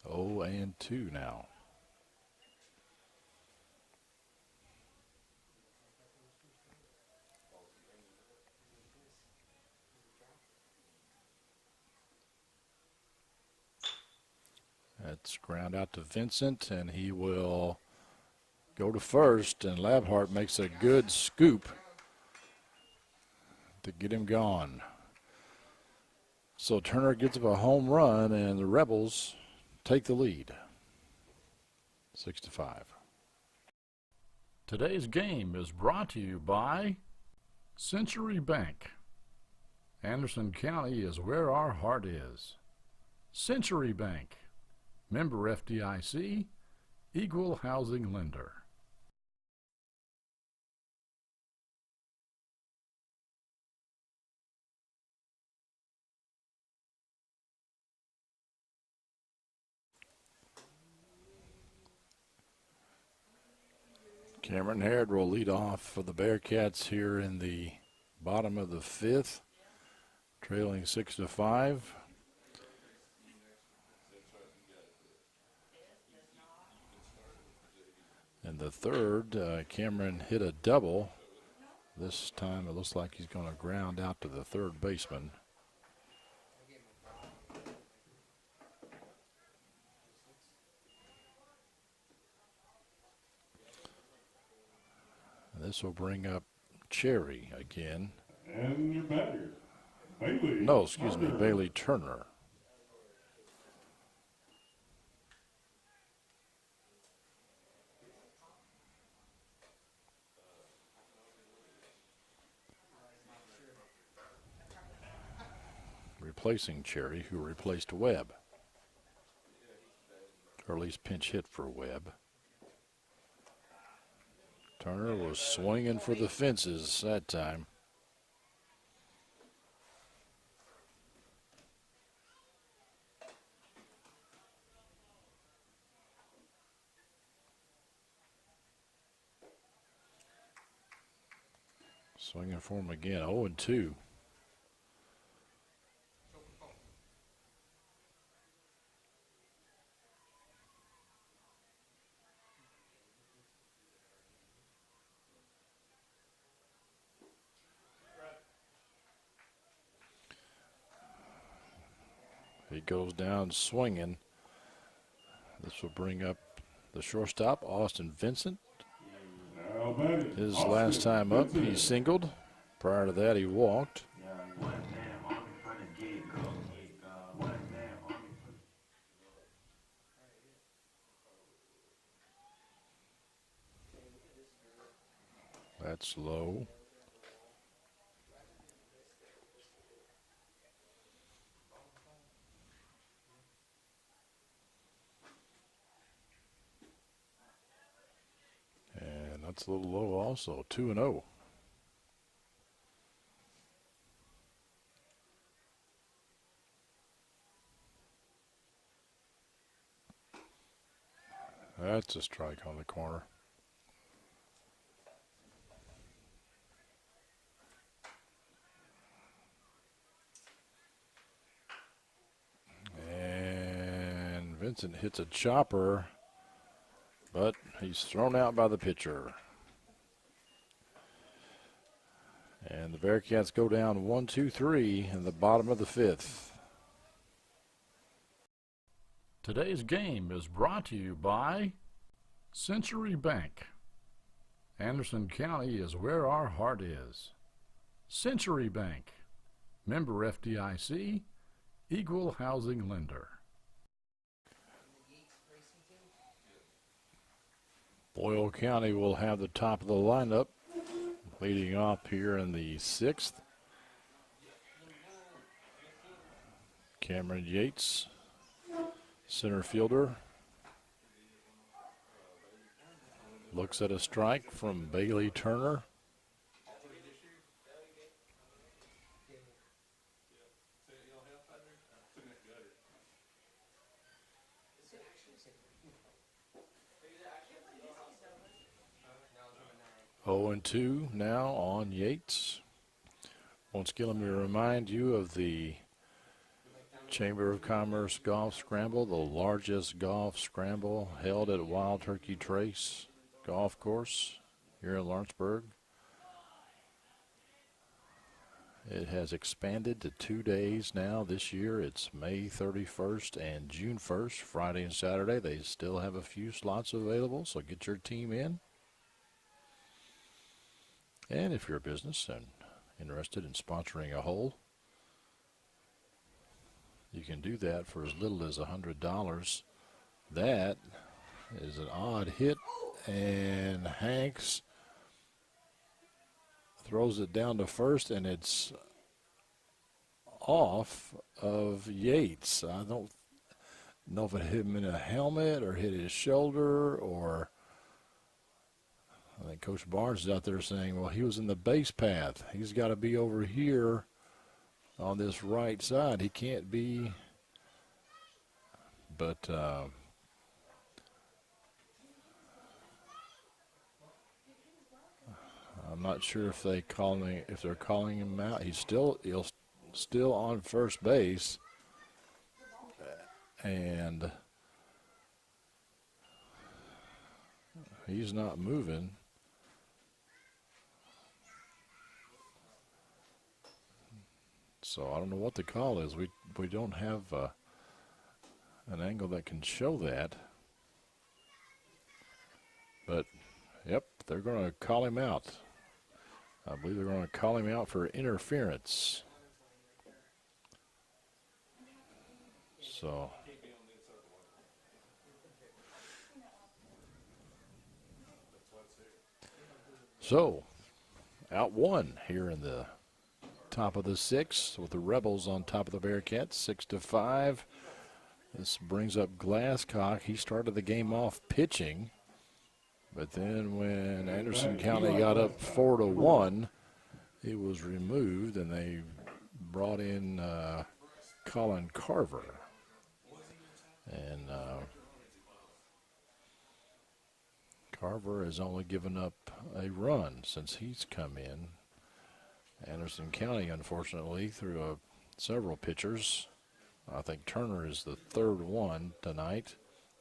Oh, and 2 now. That's ground out to Vincent, and he will go to first, and Labhart makes a good scoop to get him gone. So Turner gets up a home run, and the Rebels take the lead, 6-5. Today's game is brought to you by Century Bank. Anderson County is where our heart is. Century Bank, member FDIC, equal housing lender. Cameron Harrod will lead off for the Bearcats here in the bottom of the fifth, trailing 6-5. In the third, Cameron hit a double. This time it looks like he's going to ground out to the third baseman. This will bring up Cherry again. And your batter, Bailey. No, excuse me, Turner. Bailey Turner. Replacing Cherry, who replaced Webb. Or at least pinch hit for Webb. Turner was swinging for the fences that time. Swinging for him again, 0-2. He goes down swinging. This will bring up the shortstop, Austin Vincent. Now batting, His Austin last time up, he Vincent. singled. Prior to that, he walked. That's low. And that's a little low also, 2-0. That's a strike on the corner. And Vincent hits a chopper, but he's thrown out by the pitcher. And the Bearcats go down 1-2-3 in the bottom of the fifth. Today's game is brought to you by Century Bank. Anderson County is where our heart is. Century Bank, member FDIC, equal housing lender. Boyle County will have the top of the lineup leading off here in the sixth. Cameron Yates, center fielder. Looks at a strike from Bailey Turner. Oh and 2 now on Yates. Once again, let me remind you of the Chamber of Commerce Golf Scramble, the largest golf scramble held at Wild Turkey Trace Golf Course here in Lawrenceburg. It has expanded to 2 days now. This year it's May 31st and June 1st, Friday and Saturday. They still have a few slots available, so get your team in. And if you're a business and interested in sponsoring a hole, you can do that for as little as $100. That is an odd hit, and Hanks throws it down to first, and it's off of Yates. I don't know if it hit him in a helmet or hit his shoulder, or I think Coach Barnes is out there saying, well, he was in the base path. He's got to be over here on this right side. He can't be, but I'm not sure if they're calling him out. He's still on first base, and he's not moving. So I don't know what the call is. We don't have an angle that can show that. But, yep, they're going to call him out. I believe they're going to call him out for interference. So, out one here in the top of the sixth with the Rebels on top of the Bearcats, 6-5. This brings up Glasscock. He started the game off pitching, but then when Anderson County got up 4-1, he was removed, and they brought in Colin Carver. And Carver has only given up a run since he's come in. Anderson County, unfortunately, threw several pitchers. I think Turner is the third one tonight.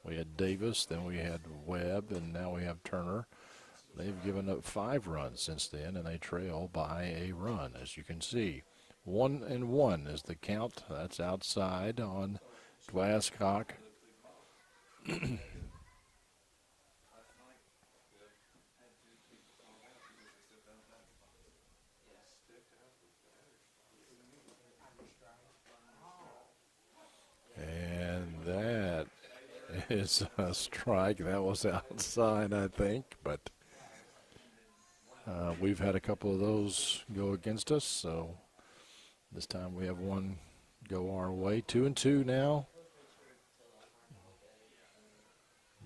We had Davis, then we had Webb, and now we have Turner. They've given up 5 runs since then, and they trail by a run, as you can see. 1-1 is the count. That's outside on Glasscock. And that is a strike. That was outside, I think, but we've had a couple of those go against us, so this time we have one go our way. 2-2 now.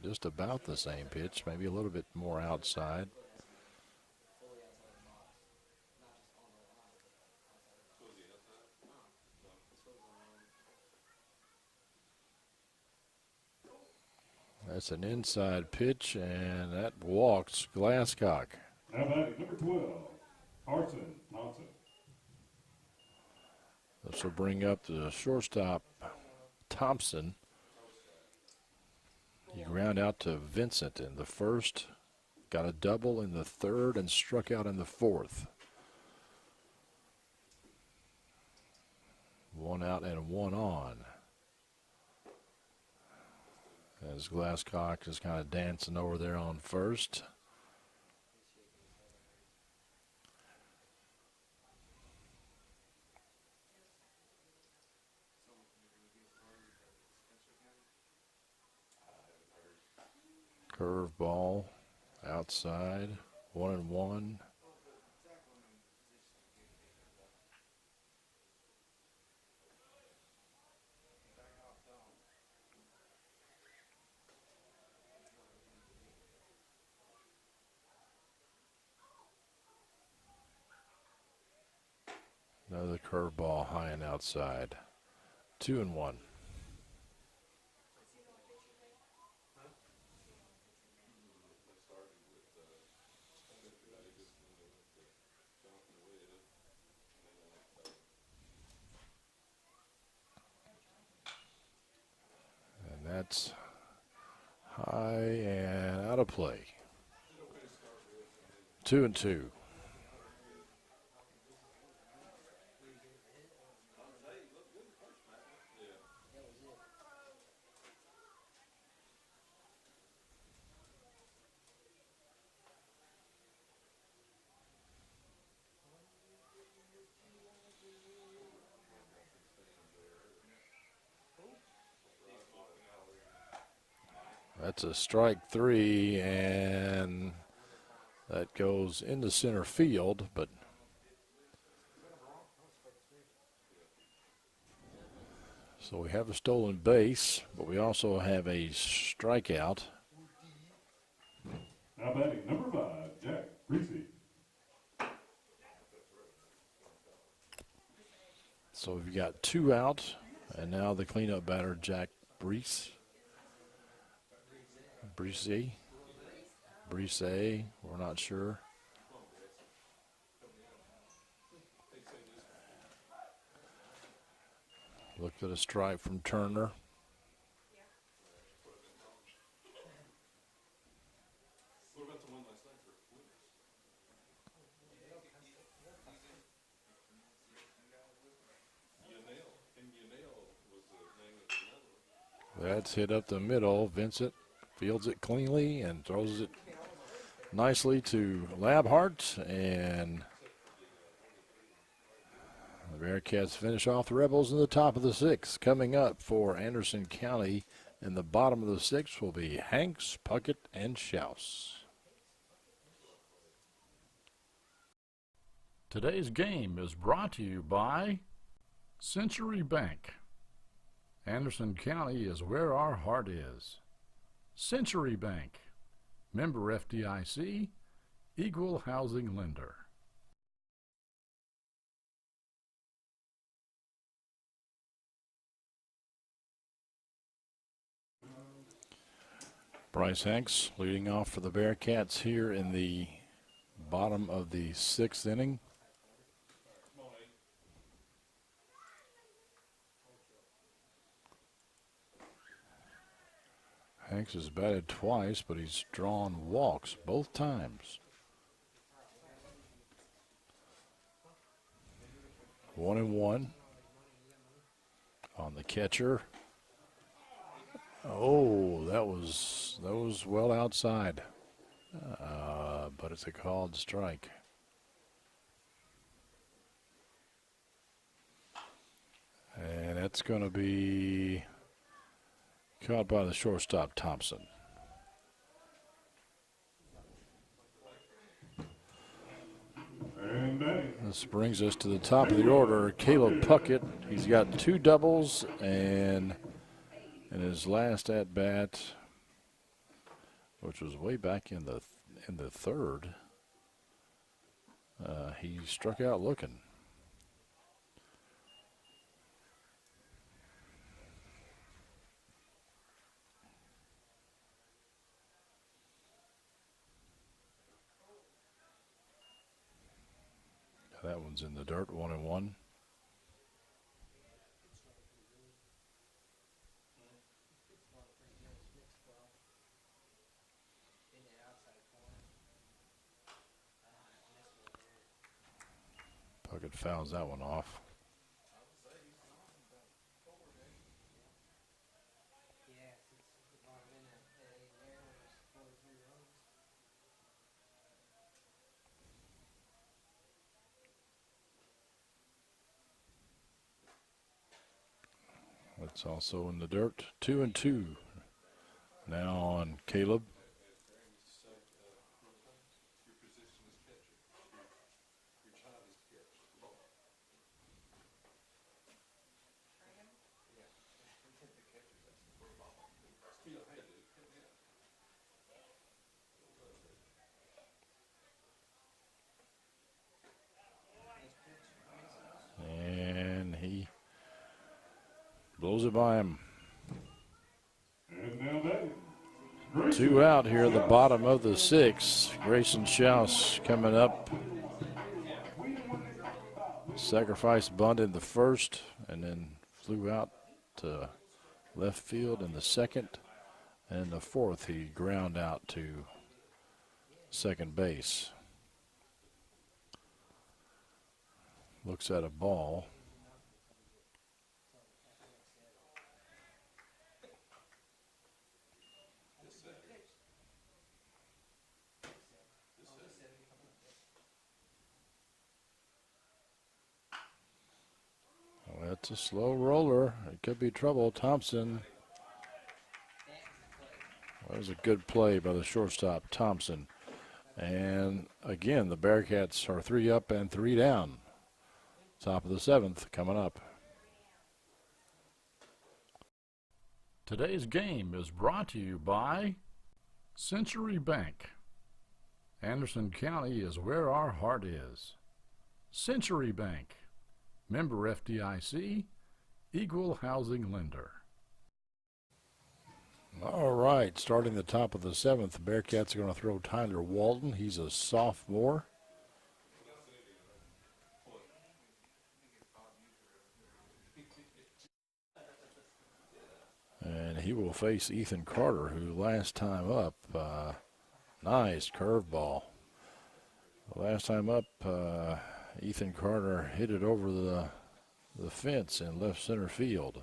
Just about the same pitch, maybe a little bit more outside. That's an inside pitch, and that walks Glasscock. Now batting number 12, Carson Thompson. This will bring up the shortstop, Thompson. He ground out to Vincent in the first, got a double in the third, and struck out in the fourth. 1 out and 1 on. As Glasscock is kind of dancing over there on first. Curveball outside, 1-1. Another curveball high and outside. 2-1. And that's high and out of play. 2-2. That's a strike 3, and that goes into center field, but so we have a stolen base, but we also have a strikeout. Now batting number 5, Jack Greasy. So we've got 2 out, and now the cleanup batter, Jack Brees. Brees, we're not sure. Looked at a strike from Turner. What about the one last night for Yanale was the name of another. That's hit up the middle. Vincent fields it cleanly and throws it nicely to Labhart, and the Bearcats finish off the Rebels in the top of the 6th. Coming up for Anderson County in the bottom of the 6th will be Hanks, Puckett, and Schaus. Today's game is brought to you by Century Bank. Anderson County is where our heart is. Century Bank, member FDIC, equal housing lender. Bryce Hanks leading off for the Bearcats here in the bottom of the 6th inning. Hanks has batted twice, but he's drawn walks both times. 1-1 on the catcher. Oh, that was well outside, but it's a called strike. And that's going to be caught by the shortstop, Thompson. And batting. This brings us to the top of the order. Caleb Puckett. He's got 2 doubles, and in his last at bat, which was way back in the third, he struck out looking. That one's in the dirt, 1-1. Puckett fouls that one off. It's also in the dirt, 2-2. Now on Caleb. And he blows it by him. And now batting. 2 out here at the bottom of the 6th. Grayson Schaus coming up. Sacrifice bunt in the first, and then flew out to left field in the second. And in the fourth, he ground out to second base. Looks at a ball. Well, that's a slow roller. It could be trouble. Thompson. That was a good play by the shortstop, Thompson. And again, the Bearcats are 3 up and 3 down. Top of the 7th coming up. Today's game is brought to you by Century Bank. Anderson County is where our heart is. Century Bank, member FDIC, equal housing lender. All right, starting the top of the 7th, the Bearcats are going to throw Tyler Walton. He's a sophomore. And he will face Ethan Carter, who last time up, nice curveball. Last time up, Ethan Carter hit it over the fence in left center field.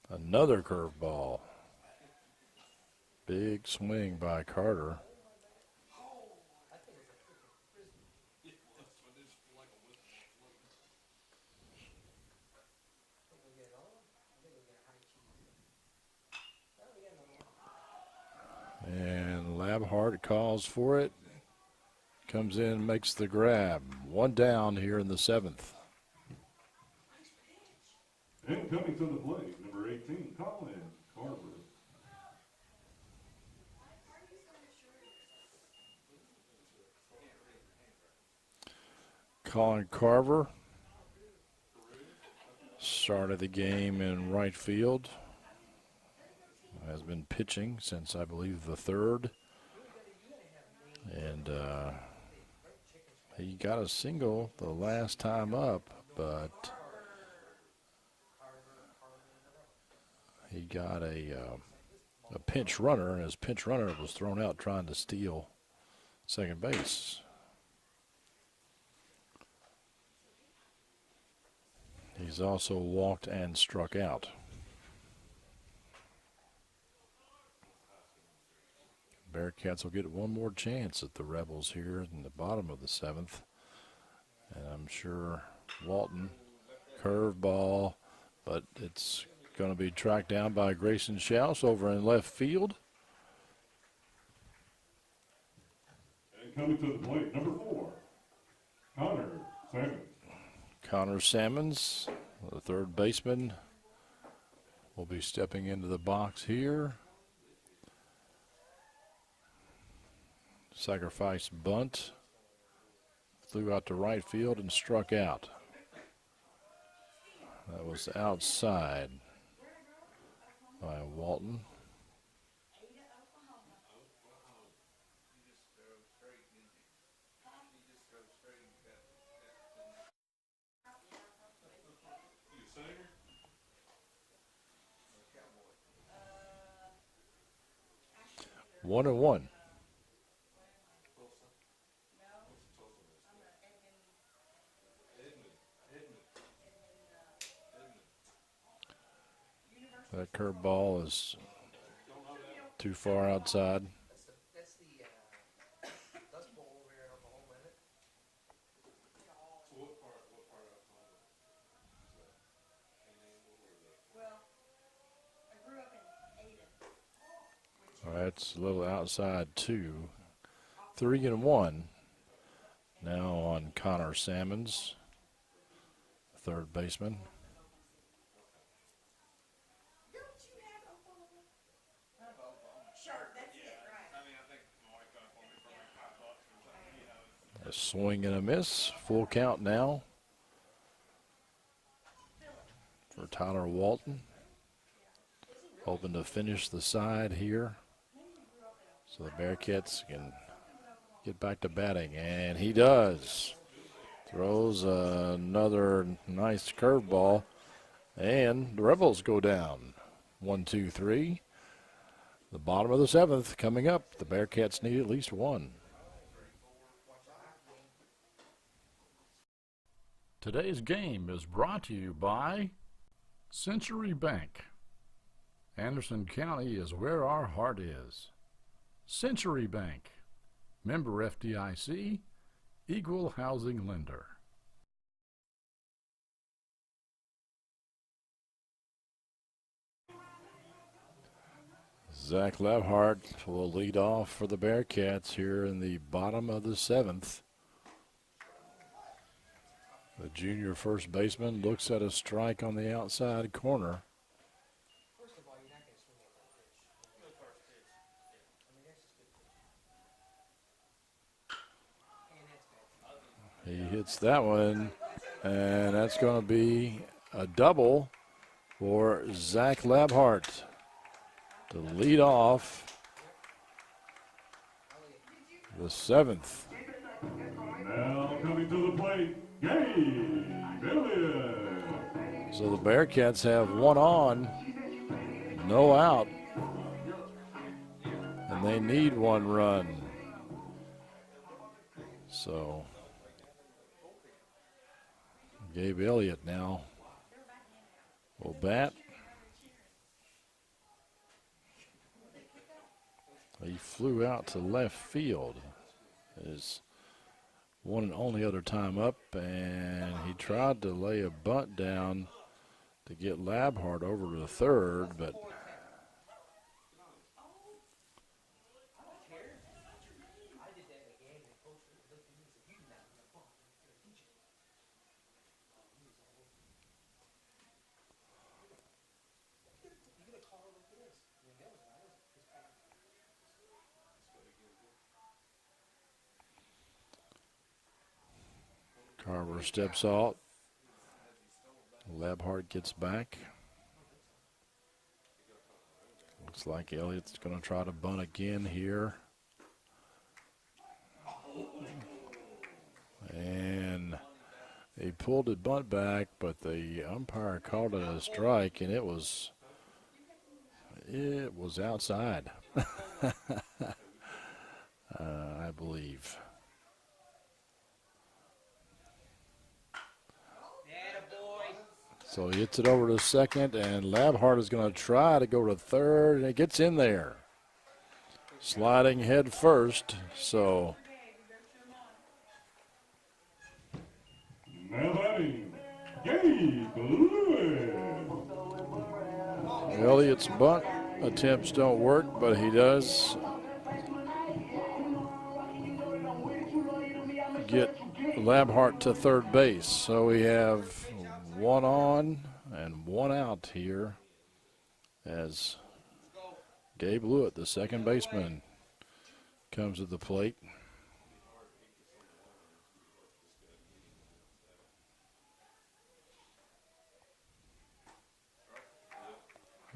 Another curveball. Big swing by Carter. And Labhart calls for it. Comes in, makes the grab. 1 down here in the 7th. And coming to the plate, number 18, Colin Carver. Colin Carver started the game in right field. Has been pitching since, I believe, the 3rd. And he got a single the last time up, but he got a pinch runner, and his pinch runner was thrown out trying to steal second base. He's also walked and struck out. Bearcats will get one more chance at the Rebels here in the bottom of the seventh. And I'm sure Walton, curveball, but it's going to be tracked down by Grayson Schaus over in left field. And coming to the plate, number 4, Connor Salmons. Connor Salmons, the third baseman, will be stepping into the box here. Sacrifice bunt. Flew out to right field and struck out. That was outside by Walton. One and one. That curveball is too far outside. That's the Dust Bowl over here in Oklahoma, isn't it? Well, I grew up in Ada. All right, it's a little outside too. 3-1 now on Connor Salmons, third baseman. Sure, that's it, right. A swing and a miss. Full count now for Tyler Walton. Hoping to finish the side here so the Bearcats can get back to batting. And he does. Throws another nice curveball. And the Rebels go down. 1, 2, 3. The bottom of the seventh coming up. The Bearcats need at least one. Today's game is brought to you by Century Bank. Anderson County is where our heart is. Century Bank, member FDIC, equal housing lender. Zach Levhart will lead off for the Bearcats here in the bottom of the seventh. The junior first baseman looks at a strike on the outside corner. First of all, you're not going to swing at that pitch. No first pitch. I mean, that's just good. And that's bad. He hits that one, and that's going to be a double for Zach Labhart to lead off the seventh. Now coming to the plate, Gabe Elliott. So the Bearcats have one on, no out, and they need one run. So Gabe Elliott now will bat. He flew out to left field. His one and only other time up, and he tried to lay a bunt down to get Labhart over to the third, but Carver steps out. Labhart gets back. Looks like Elliott's going to try to bunt again here. And he pulled the bunt back, but the umpire called it a strike, and it was It was outside, I believe. Attaboy. So he hits it over to second, and Labhart is going to try to go to third, and it gets in there. Sliding head first, so Now batting, Gabe Lewis. Elliott's bunt attempts don't work, but he does get Labhart to third base. So we have one on and one out here as Gabe Lewitt, the second baseman, comes to the plate.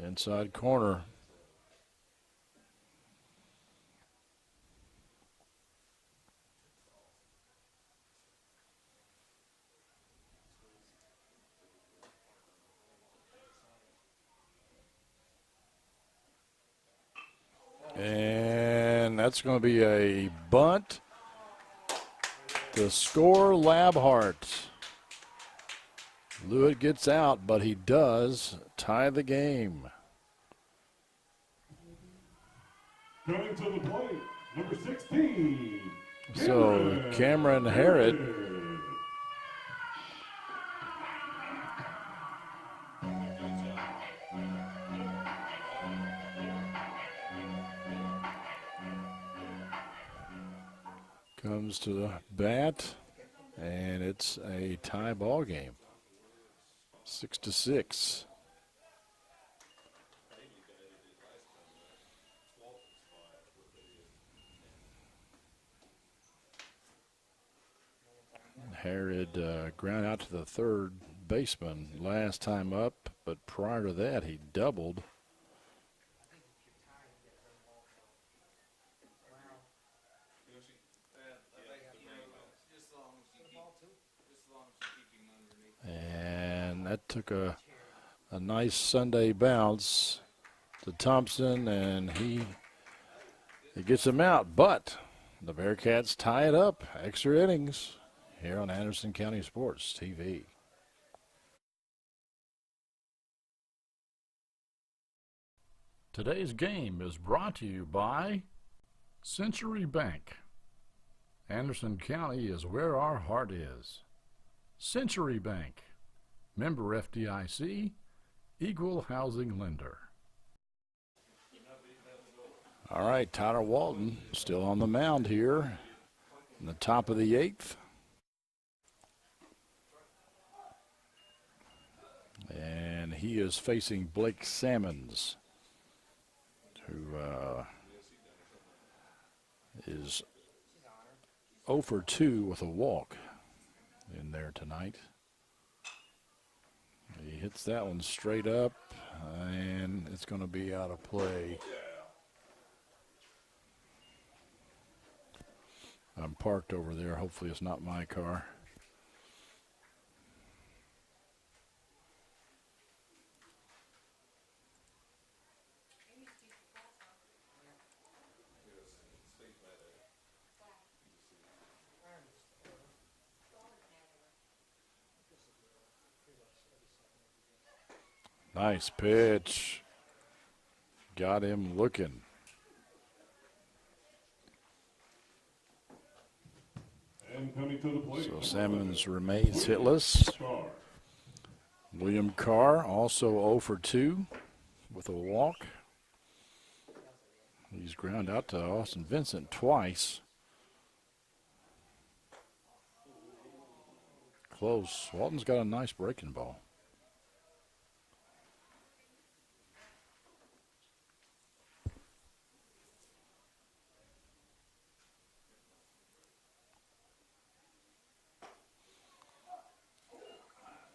Inside corner. And that's going to be a bunt to score Labhart. Lewitt gets out, but he does tie the game. Coming to the plate, number 16. So Cameron Harrod comes to the bat, and it's a tie ball game, 6-6. Harrod ground out to the third baseman last time up, but prior to that he doubled. And that took a nice Sunday bounce to Thompson, and he gets him out. But the Bearcats tie it up, extra innings, here on Anderson County Sports TV. Today's game is brought to you by Century Bank. Anderson County is where our heart is. Century Bank, member FDIC, equal housing lender. All right, Tyler Walton still on the mound here in the top of the eighth. And he is facing Blake Sammons, who is 0 for 2 with a walk in there tonight. He hits that one straight up, and it's going to be out of play. I'm parked over there. Hopefully it's not my car. Nice pitch. Got him looking. And coming to the plate. So Sammons remains hitless. Carr. William Carr also 0 for 2 with a walk. He's ground out to Austin Vincent twice. Close. Walton's got a nice breaking ball.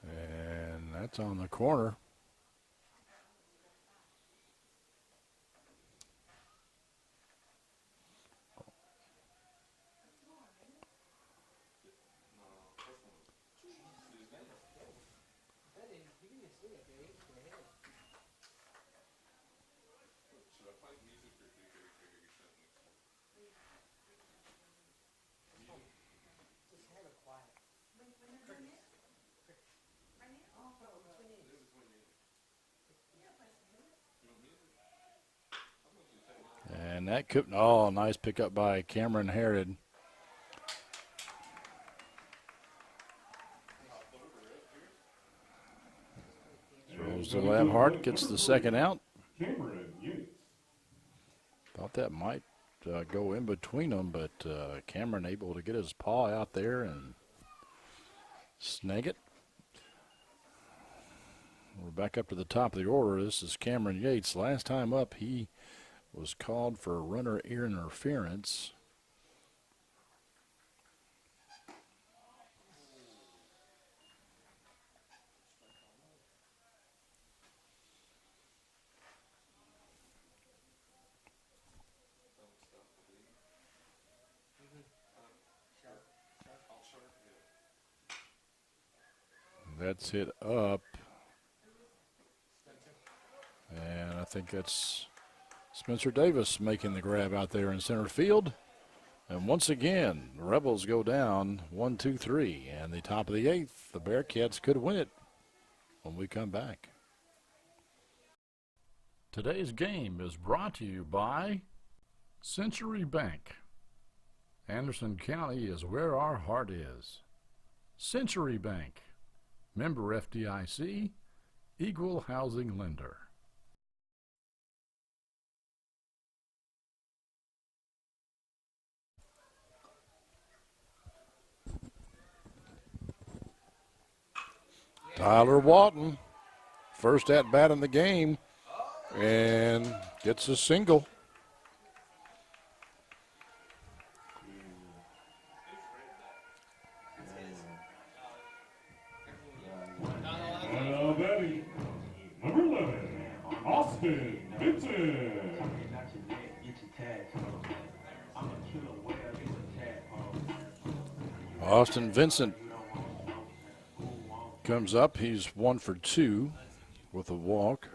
And that's on the corner. And that could, oh, nice pickup by Cameron Herod. Throws to Labhart, gets the second out. Cameron Yates. Thought that might go in between them, but Cameron able to get his paw out there and snag it. We're back up to the top of the order. This is Cameron Yates. Last time up, he was called for runner interference. That's hit up. And I think that's Spencer Davis making the grab out there in center field. And once again, the Rebels go down 1-2-3. And the top of the eighth, the Bearcats could win it when we come back. Today's game is brought to you by Century Bank. Anderson County is where our heart is. Century Bank, member FDIC, equal housing lender. Tyler Walton, first at bat in the game, and gets a single. Now batting, number 11, Austin Vincent. Austin Vincent comes up. He's 1 for 2 with a walk.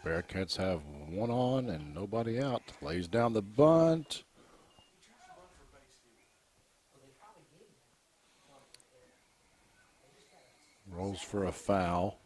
Bearcats have one on and nobody out. Lays down the bunt. Rolls for a foul.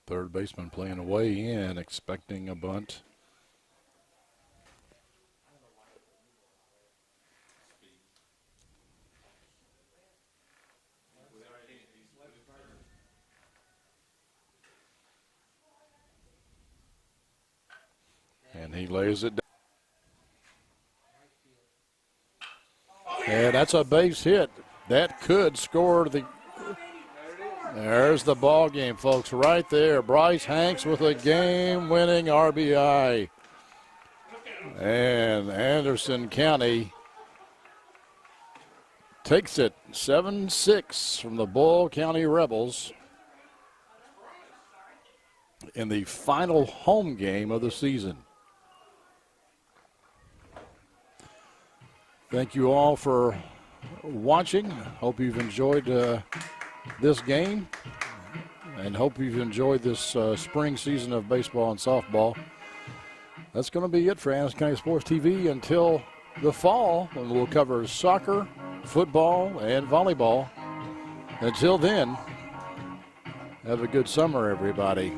Third baseman playing away in, expecting a bunt. And he lays it down. And that's a base hit. That could score the... There's the ball game, folks, right there. Bryce Hanks with a game-winning RBI. And Anderson County takes it 7-6 from the Boyle County Rebels in the final home game of the season. Thank you all for watching. Hope you've enjoyed this game, and hope you've enjoyed this spring season of baseball and softball. That's going to be it for Anderson County Sports TV until the fall, when we'll cover soccer, football, and volleyball. Until then, have a good summer, everybody.